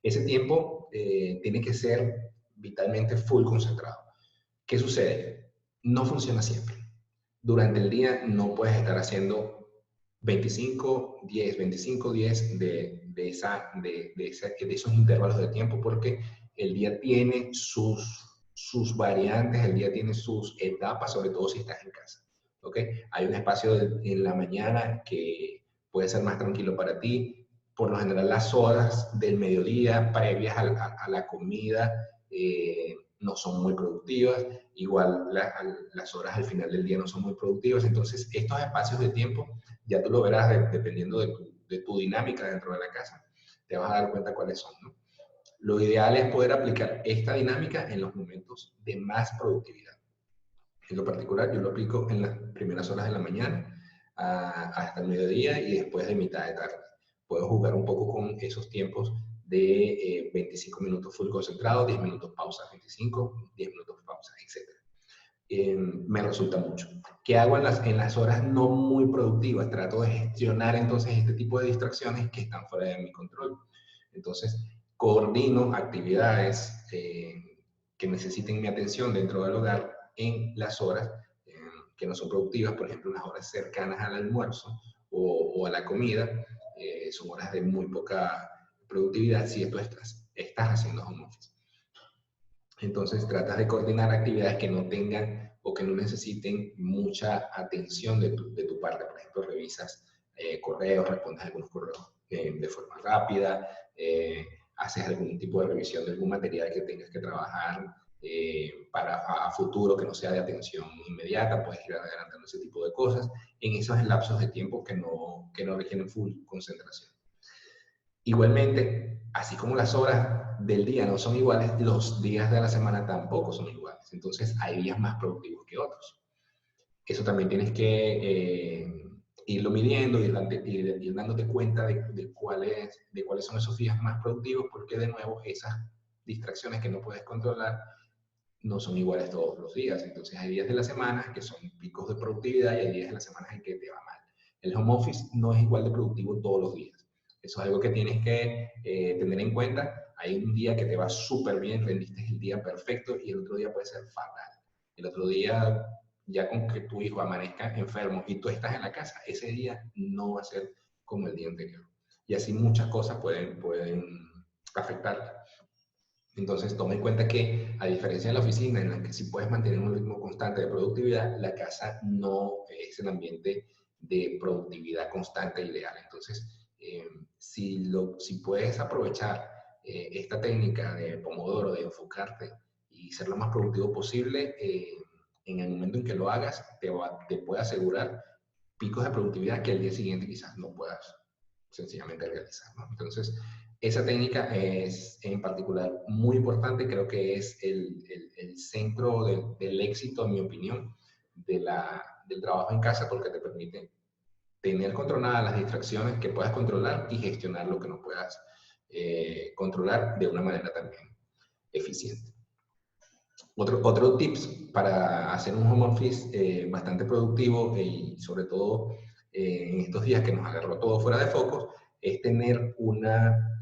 Ese tiempo tiene que ser vitalmente full concentrado. ¿Qué sucede? No funciona siempre. Durante el día no puedes estar haciendo 25-10, 25-10 de esos intervalos de tiempo, porque el día tiene sus variantes, el día tiene sus etapas, sobre todo si estás en casa. ¿Okay? Hay un espacio en la mañana que puede ser más tranquilo para ti. Por lo general, las horas del mediodía previas a la comida no son muy productivas. Igual las horas al final del día no son muy productivas. Entonces, estos espacios de tiempo, ya tú lo verás dependiendo de tu dinámica dentro de la casa. Te vas a dar cuenta cuáles son, ¿no? Lo ideal es poder aplicar esta dinámica en los momentos de más productividad. En lo particular, yo lo aplico en las primeras horas de la mañana hasta el mediodía y después de mitad de tarde. Puedo jugar un poco con esos tiempos de 25 minutos full concentrado, 10 minutos pausa, 25, 10 minutos pausa, etc. Me resulta mucho. ¿Qué hago en las horas no muy productivas? Trato de gestionar entonces este tipo de distracciones que están fuera de mi control. Entonces, coordino actividades que necesiten mi atención dentro del hogar en las horas que no son productivas, por ejemplo, las horas cercanas al almuerzo o a la comida, son horas de muy poca productividad si tú estás haciendo home office. Entonces tratas de coordinar actividades que no tengan o que no necesiten mucha atención de tu parte. Por ejemplo, revisas correos, respondes algunos correos de forma rápida, haces algún tipo de revisión de algún material que tengas que trabajar para a futuro que no sea de atención inmediata, puedes ir adelantando ese tipo de cosas en esos lapsos de tiempo que no requieren full concentración. Igualmente, así como las horas del día no son iguales, los días de la semana tampoco son iguales. Entonces, hay días más productivos que otros. Eso también tienes que irlo midiendo, ir dándote cuenta de cuáles son esos días más productivos, porque de nuevo esas distracciones que no puedes controlar no son iguales todos los días. Entonces hay días de la semana que son picos de productividad y hay días de la semana en que te va mal. El home office no es igual de productivo todos los días. Eso es algo que tienes que tener en cuenta. Hay un día que te va súper bien, rendiste el día perfecto y el otro día puede ser fatal. El otro día, ya con que tu hijo amanezca enfermo y tú estás en la casa, ese día no va a ser como el día anterior. Y así muchas cosas pueden afectarte. Entonces, toma en cuenta que, a diferencia de la oficina, en la que sí puedes mantener un ritmo constante de productividad, la casa no es el ambiente de productividad constante e ideal. Entonces, si puedes aprovechar esta técnica de Pomodoro, de enfocarte y ser lo más productivo posible, en el momento en que lo hagas, te puede asegurar picos de productividad que al día siguiente quizás no puedas sencillamente realizar, ¿no? Entonces, esa técnica es en particular muy importante, creo que es el centro del éxito, en mi opinión, del trabajo en casa, porque te permite tener controladas las distracciones que puedas controlar y gestionar lo que no puedas controlar de una manera también eficiente. Otro tips para hacer un home office bastante productivo y sobre todo en estos días que nos agarró todo fuera de foco, es tener una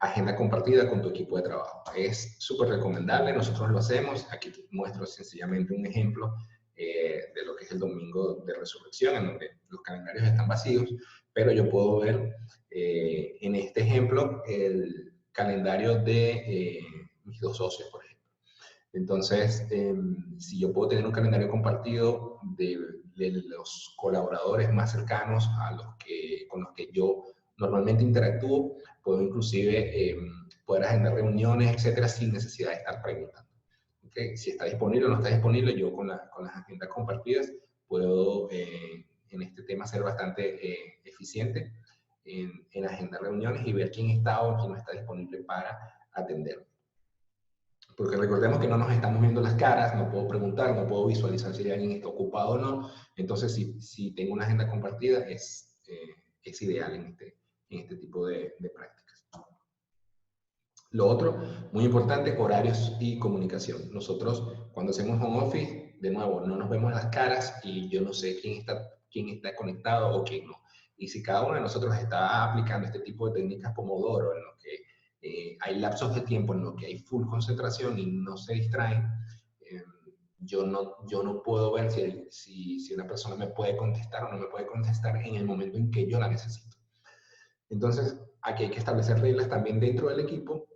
agenda compartida con tu equipo de trabajo. Es súper recomendable, nosotros lo hacemos. Aquí te muestro sencillamente un ejemplo de lo que es el domingo de resurrección, en donde los calendarios están vacíos, pero yo puedo ver en este ejemplo el calendario de mis dos socios, por ejemplo. Entonces, si yo puedo tener un calendario compartido de los colaboradores más cercanos con los que yo normalmente interactúo, puedo inclusive poder agendar reuniones, etcétera, sin necesidad de estar preguntando. ¿Okay? Si está disponible o no está disponible, yo con las agendas compartidas puedo en este tema ser bastante eficiente en agendar reuniones y ver quién está o quién no está disponible para atender. Porque recordemos que no nos estamos viendo las caras, no puedo preguntar, no puedo visualizar si alguien está ocupado o no. Entonces, si tengo una agenda compartida, es ideal en este tipo de prácticas. Lo otro, muy importante, horarios y comunicación. Nosotros, cuando hacemos home office, de nuevo, no nos vemos las caras y yo no sé quién está conectado o quién no. Y si cada uno de nosotros está aplicando este tipo de técnicas Pomodoro, en lo que hay lapsos de tiempo en los que hay full concentración y no se distraen, yo no puedo ver si una persona me puede contestar o no me puede contestar en el momento en que yo la necesito. Entonces, aquí hay que establecer reglas también dentro del equipo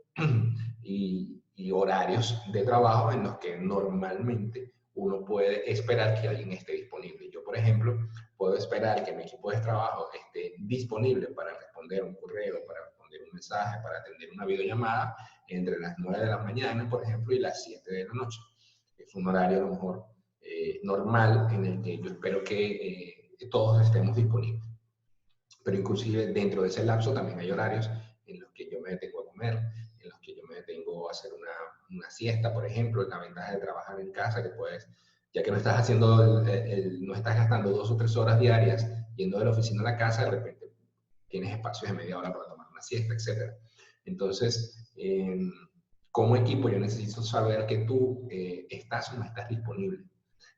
y horarios de trabajo en los que normalmente uno puede esperar que alguien esté disponible. Yo, por ejemplo, puedo esperar que mi equipo de trabajo esté disponible para responder un correo, para responder un mensaje, para atender una videollamada entre las 9 de la mañana, por ejemplo, y las 7 de la noche. Es un horario a lo mejor normal en el que yo espero que todos estemos disponibles. Pero inclusive dentro de ese lapso también hay horarios en los que yo me detengo a comer, en los que yo me detengo a hacer una siesta, por ejemplo. La ventaja de trabajar en casa, que puedes, ya que no estás haciendo, no estás gastando 2 o 3 horas diarias yendo de la oficina a la casa, de repente tienes espacios de media hora para tomar una siesta, etc. Entonces, como equipo yo necesito saber que tú estás o no estás disponible.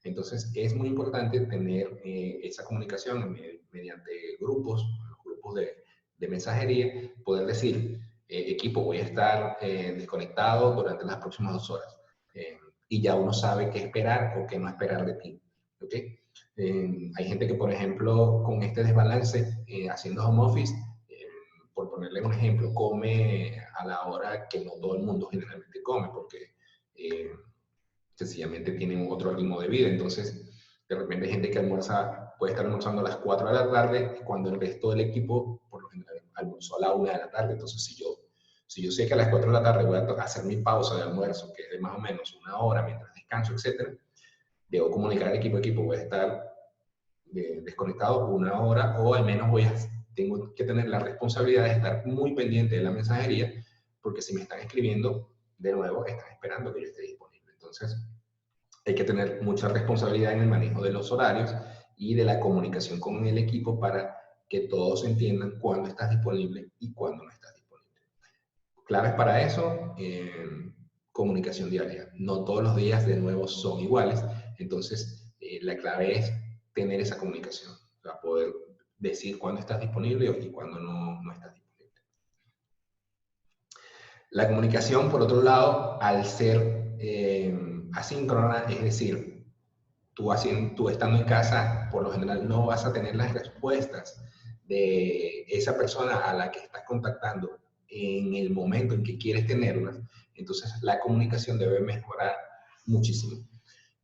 Entonces, es muy importante tener esa comunicación mediante grupos de mensajería, poder decir, equipo, voy a estar desconectado durante las próximas 2 horas. Y ya uno sabe qué esperar o qué no esperar de ti. ¿Okay? Hay gente que, por ejemplo, con este desbalance, haciendo home office, por ponerle un ejemplo, come a la hora que no todo el mundo generalmente come, porque sencillamente tienen otro ritmo de vida. Entonces, de repente hay gente que puede estar almorzando a las 4 de la tarde, cuando el resto del equipo, por lo general, almorzó a la 1 de la tarde. Entonces, si yo sé que a las 4 de la tarde voy a hacer mi pausa de almuerzo, que es de más o menos 1 hora mientras descanso, etc., debo comunicar al equipo, voy a estar desconectado 1 hora, o al menos tengo que tener la responsabilidad de estar muy pendiente de la mensajería, porque si me están escribiendo, de nuevo, están esperando que yo esté disponible. Entonces, hay que tener mucha responsabilidad en el manejo de los horarios y de la comunicación con el equipo para que todos entiendan cuándo estás disponible y cuándo no estás disponible. Claves para eso, comunicación diaria. No todos los días, de nuevo, son iguales. Entonces, la clave es tener esa comunicación, para poder decir cuándo estás disponible y cuándo no estás disponible. La comunicación, por otro lado, al ser asíncrona, es decir, tú estando en casa, por lo general no vas a tener las respuestas de esa persona a la que estás contactando en el momento en que quieres tenerlas. Entonces, la comunicación debe mejorar muchísimo.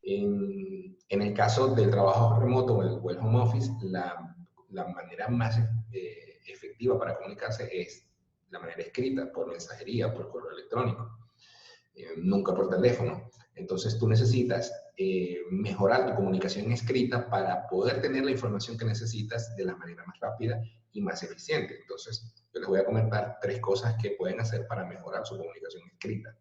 En el caso del trabajo remoto o el home office, la manera más efectiva para comunicarse es la manera escrita, por mensajería, por correo electrónico, nunca por teléfono. Entonces tú necesitas mejorar tu comunicación escrita para poder tener la información que necesitas de la manera más rápida y más eficiente. Entonces, yo les voy a comentar 3 cosas que pueden hacer para mejorar su comunicación escrita.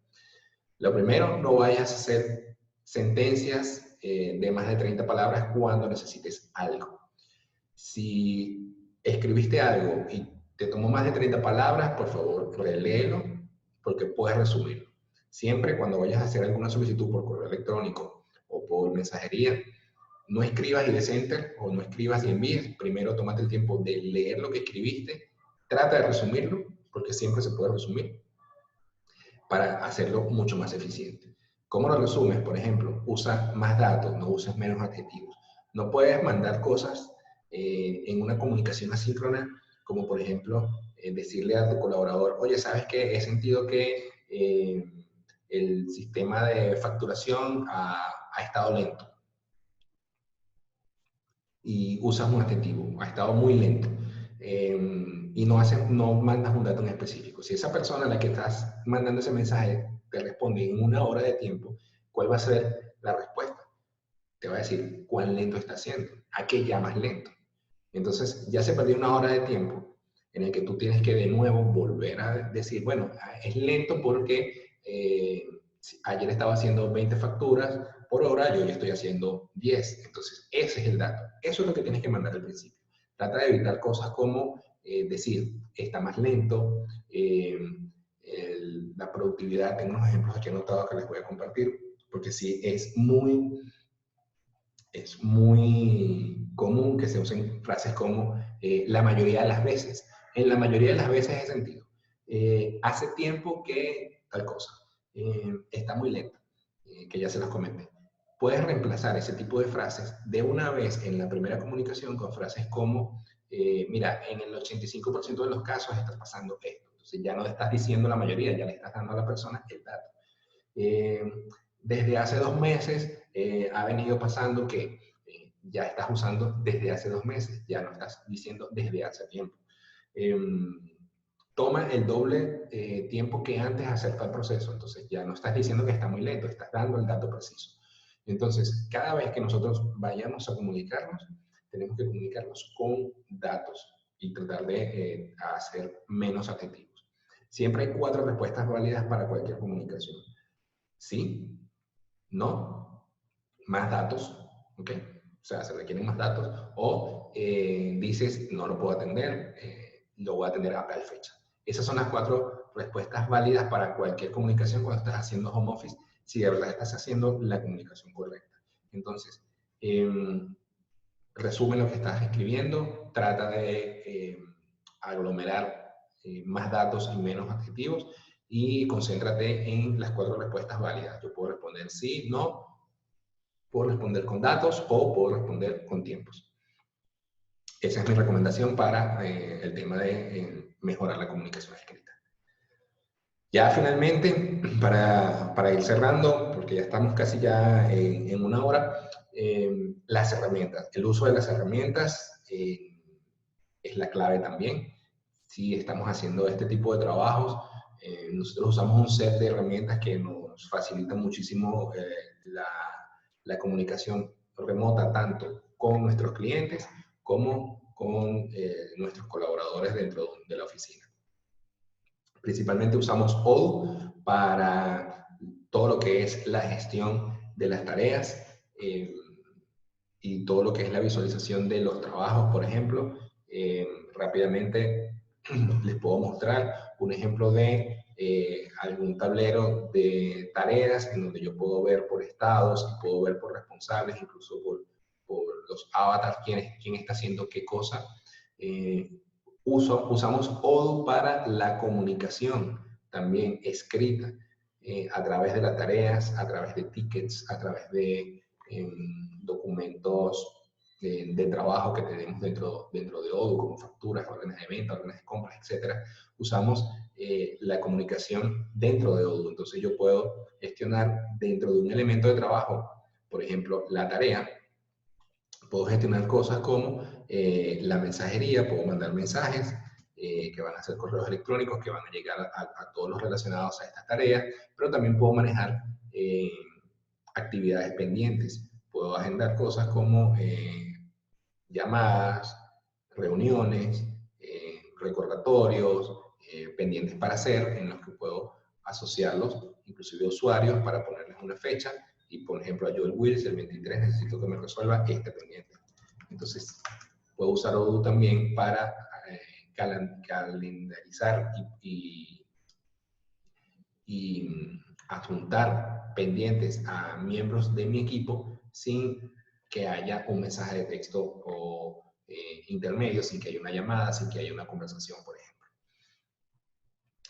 Lo primero, no vayas a hacer sentencias de más de 30 palabras cuando necesites algo. Si escribiste algo y te tomó más de 30 palabras, por favor, reléelo, porque puedes resumirlo. Siempre cuando vayas a hacer alguna solicitud por correo electrónico o por mensajería, no escribas y des enter, o no escribas y envíes. Primero tómate el tiempo de leer lo que escribiste, trata de resumirlo, porque siempre se puede resumir, para hacerlo mucho más eficiente. ¿Cómo lo resumes? Por ejemplo, usa más datos, no uses menos adjetivos. No puedes mandar cosas en una comunicación asíncrona, como por ejemplo decirle a tu colaborador, oye, ¿sabes qué? He sentido que el sistema de facturación ha estado lento. Y usas un adjetivo, ha estado muy lento. Y no mandas un dato en específico. Si esa persona a la que estás mandando ese mensaje te responde en 1 hora de tiempo, ¿cuál va a ser la respuesta? Te va a decir cuán lento está haciendo, a qué llamas lento. Entonces ya se perdió 1 hora de tiempo en el que tú tienes que de nuevo volver a decir, bueno, es lento porque ayer estaba haciendo 20 facturas por hora, yo ya estoy haciendo 10. Entonces, ese es el dato. Eso es lo que tienes que mandar al principio. Trata de evitar cosas como decir, está más lento, la productividad. Tengo unos ejemplos aquí anotados que les voy a compartir, porque sí, es muy común que se usen frases como la mayoría de las veces. En la mayoría de las veces es sentido. Hace tiempo que tal cosa. Está muy lento, que ya se los comenté. Puedes reemplazar ese tipo de frases de una vez en la primera comunicación con frases como, mira, en el 85% de los casos está pasando esto. Entonces ya no estás diciendo la mayoría, ya le estás dando a la persona el dato. Desde hace 2 meses ha venido pasando que ya estás usando desde hace 2 meses, ya no estás diciendo desde hace tiempo. Toma el doble tiempo que antes hacer tal proceso, entonces ya no estás diciendo que está muy lento, estás dando el dato preciso. Entonces, cada vez que nosotros vayamos a comunicarnos, tenemos que comunicarnos con datos y tratar de hacer menos adjetivos. Siempre hay 4 respuestas válidas para cualquier comunicación. Sí, no, más datos, ¿ok? O sea, se requieren más datos. O dices, no lo puedo atender, lo voy a atender a tal fecha. Esas son las 4 respuestas válidas para cualquier comunicación cuando estás haciendo home office, si de verdad estás haciendo la comunicación correcta. Entonces, resume lo que estás escribiendo, trata de aglomerar más datos y menos adjetivos, y concéntrate en las 4 respuestas válidas. Yo puedo responder sí, no, puedo responder con datos o puedo responder con tiempos. Esa es mi recomendación para el tema de mejorar la comunicación escrita. Ya finalmente, para ir cerrando, porque ya estamos casi ya en 1 hora, las herramientas. El uso de las herramientas es la clave también. Si estamos haciendo este tipo de trabajos, nosotros usamos un set de herramientas que nos facilitan muchísimo la comunicación remota, tanto con nuestros clientes como con nuestros colaboradores dentro de la oficina. Principalmente usamos Odoo para todo lo que es la gestión de las tareas y todo lo que es la visualización de los trabajos, por ejemplo. Rápidamente les puedo mostrar un ejemplo de algún tablero de tareas en donde yo puedo ver por estados y puedo ver por responsables, incluso por los avatars, quién está haciendo qué cosa. Usamos Odoo para la comunicación también escrita, a través de las tareas, a través de tickets, a través de documentos de trabajo que tenemos dentro de Odoo, como facturas, órdenes de venta, órdenes de compras, etc. Usamos la comunicación dentro de Odoo. Entonces yo puedo gestionar dentro de un elemento de trabajo, por ejemplo, la tarea. Puedo gestionar cosas como la mensajería, puedo mandar mensajes que van a ser correos electrónicos que van a llegar a todos los relacionados a estas tareas, pero también puedo manejar actividades pendientes. Puedo agendar cosas como llamadas, reuniones, recordatorios, pendientes para hacer, en los que puedo asociarlos, inclusive usuarios, para ponerles una fecha. Y, por ejemplo, a Joel Wills, el 23, necesito que me resuelva este pendiente. Entonces, puedo usar Odoo también para calendarizar y adjuntar pendientes a miembros de mi equipo sin que haya un mensaje de texto o intermedio, sin que haya una llamada, sin que haya una conversación, por ejemplo.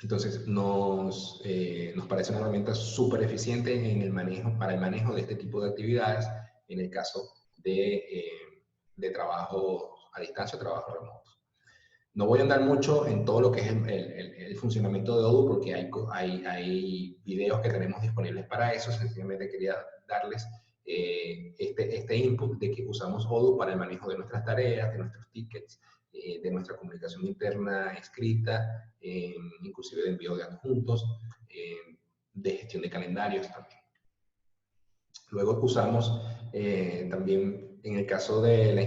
Entonces, nos parece una herramienta súper eficiente en el manejo, para el manejo de este tipo de actividades, en el caso de trabajo a distancia, trabajo remoto. No voy a andar mucho en todo lo que es el funcionamiento de Odoo, porque hay videos que tenemos disponibles para eso. Sencillamente quería darles este input de que usamos Odoo para el manejo de nuestras tareas, de nuestros tickets, de nuestra comunicación interna escrita, inclusive de envío de adjuntos, de gestión de calendarios también. Luego usamos también, en el caso de la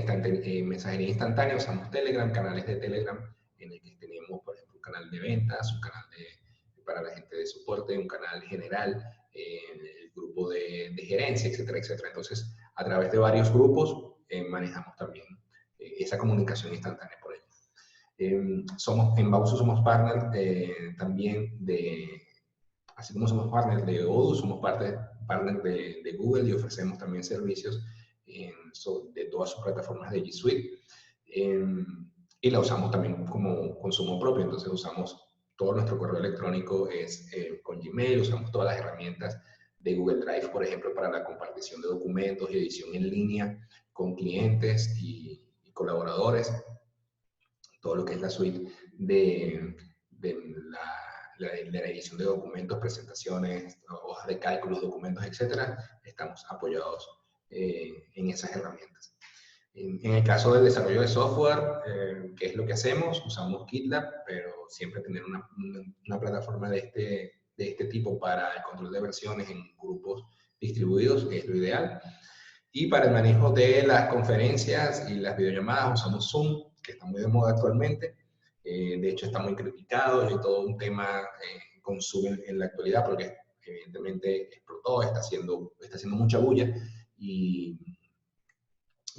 mensajería instantánea, usamos Telegram, canales de Telegram en el que tenemos, por ejemplo, un canal de ventas, un canal para la gente de soporte, un canal general, el grupo de gerencia, etcétera, etcétera. Entonces, a través de varios grupos manejamos también esa comunicación instantánea por ello. En Bausu somos partner también así como somos partner de Odoo, somos partner de Google y ofrecemos también servicios de todas sus plataformas de G Suite. Y la usamos también como consumo propio, entonces usamos todo nuestro correo electrónico con Gmail, usamos todas las herramientas de Google Drive, por ejemplo, para la compartición de documentos y edición en línea con clientes y colaboradores, todo lo que es la suite de la edición de documentos, presentaciones, hojas de cálculos, documentos, etcétera, estamos apoyados en esas herramientas. En el caso del desarrollo de software, ¿qué es lo que hacemos? Usamos GitLab, pero siempre tener una plataforma de este tipo para el control de versiones en grupos distribuidos es lo ideal. Y para el manejo de las conferencias y las videollamadas usamos Zoom, que está muy de moda actualmente. De hecho, está muy criticado, hay todo un tema con Zoom en la actualidad, porque evidentemente explotó, está haciendo mucha bulla y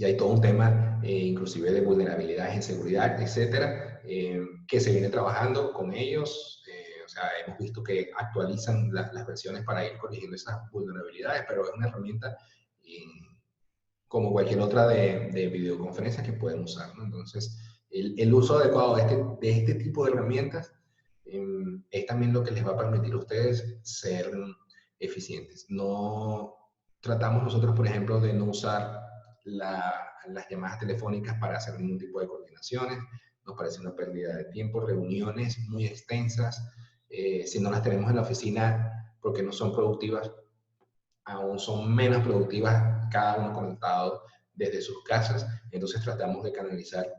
hay todo un tema inclusive de vulnerabilidades en seguridad, etcétera, que se viene trabajando con ellos. O sea, hemos visto que actualizan las versiones para ir corrigiendo esas vulnerabilidades, pero es una herramienta como cualquier otra de videoconferencia que pueden usar, ¿no? Entonces, el uso adecuado de este tipo de herramientas es también lo que les va a permitir a ustedes ser eficientes. No tratamos nosotros, por ejemplo, de no usar las llamadas telefónicas para hacer ningún tipo de coordinaciones. Nos parece una pérdida de tiempo, reuniones muy extensas. Si no las tenemos en la oficina porque no son productivas, aún son menos productivas cada uno conectado desde sus casas. Entonces tratamos de canalizar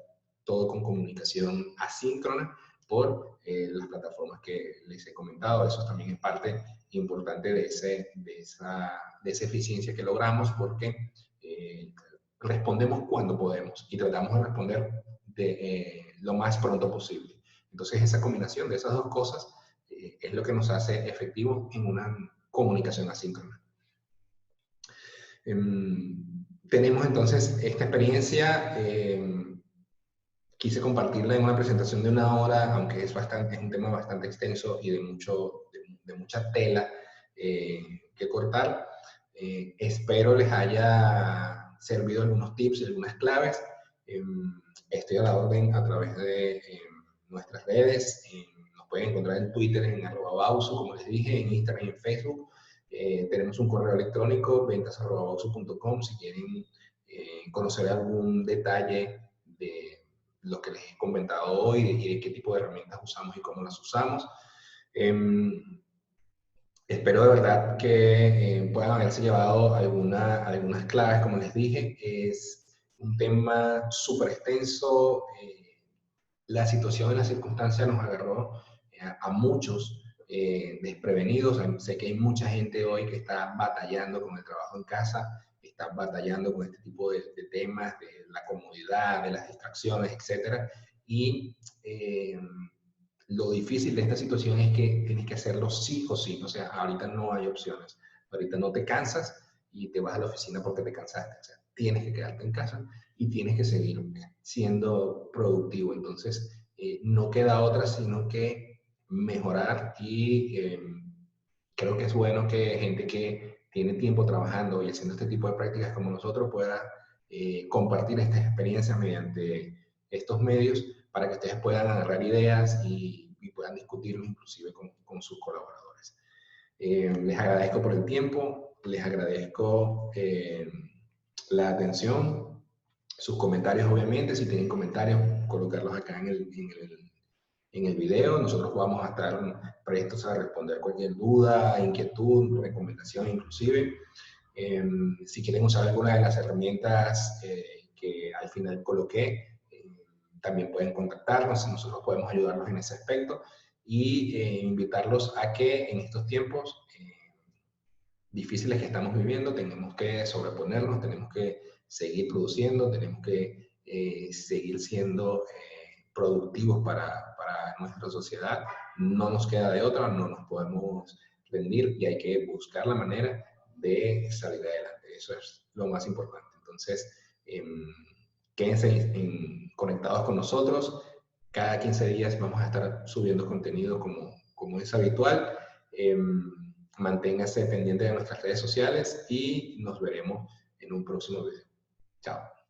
todo con comunicación asíncrona por las plataformas que les he comentado. Eso también es parte importante de esa eficiencia que logramos, porque respondemos cuando podemos y tratamos de responder lo más pronto posible. Entonces esa combinación de esas dos cosas es lo que nos hace efectivos en una comunicación asíncrona. Tenemos entonces esta experiencia, quise compartirla en una presentación de 1 hora, aunque es un tema bastante extenso y de mucha tela que cortar. Espero les haya servido algunos tips y algunas claves. Estoy a la orden a través de nuestras redes. Nos pueden encontrar en Twitter en @bausu, como les dije, en Instagram y en Facebook. Tenemos un correo electrónico, ventas@bausu.com, si quieren conocer algún detalle de lo que les he comentado hoy y de qué tipo de herramientas usamos y cómo las usamos. Espero de verdad que puedan haberse llevado algunas claves, como les dije. Es un tema súper extenso. La situación y la circunstancia nos agarró a muchos desprevenidos. Sé que hay mucha gente hoy que está batallando con el trabajo en casa, está batallando con este tipo de temas, de la comodidad, de las distracciones, etc. Y lo difícil de esta situación es que tienes que hacerlo sí o sí. O sea, ahorita no hay opciones. Ahorita no te cansas y te vas a la oficina porque te cansaste. O sea, tienes que quedarte en casa y tienes que seguir siendo productivo. Entonces, no queda otra sino que mejorar y creo que es bueno que gente que tiene tiempo trabajando y haciendo este tipo de prácticas como nosotros pueda compartir esta experiencia mediante estos medios para que ustedes puedan agarrar ideas y puedan discutirlo inclusive con sus colaboradores. Les agradezco por el tiempo, les agradezco la atención, sus comentarios obviamente, si tienen comentarios, colocarlos acá en el video. Nosotros vamos a estar prestos a responder cualquier duda, inquietud, recomendación inclusive. Si quieren usar alguna de las herramientas que al final coloqué, también pueden contactarnos, nosotros podemos ayudarlos en ese aspecto y invitarlos a que en estos tiempos difíciles que estamos viviendo tenemos que sobreponernos, tenemos que seguir produciendo, tenemos que seguir siendo productivos para nuestra sociedad, no nos queda de otra, no nos podemos rendir y hay que buscar la manera de salir adelante. Eso es lo más importante. Entonces, quédense conectados con nosotros. Cada 15 días vamos a estar subiendo contenido como es habitual. Manténgase pendiente de nuestras redes sociales y nos veremos en un próximo video. Chao.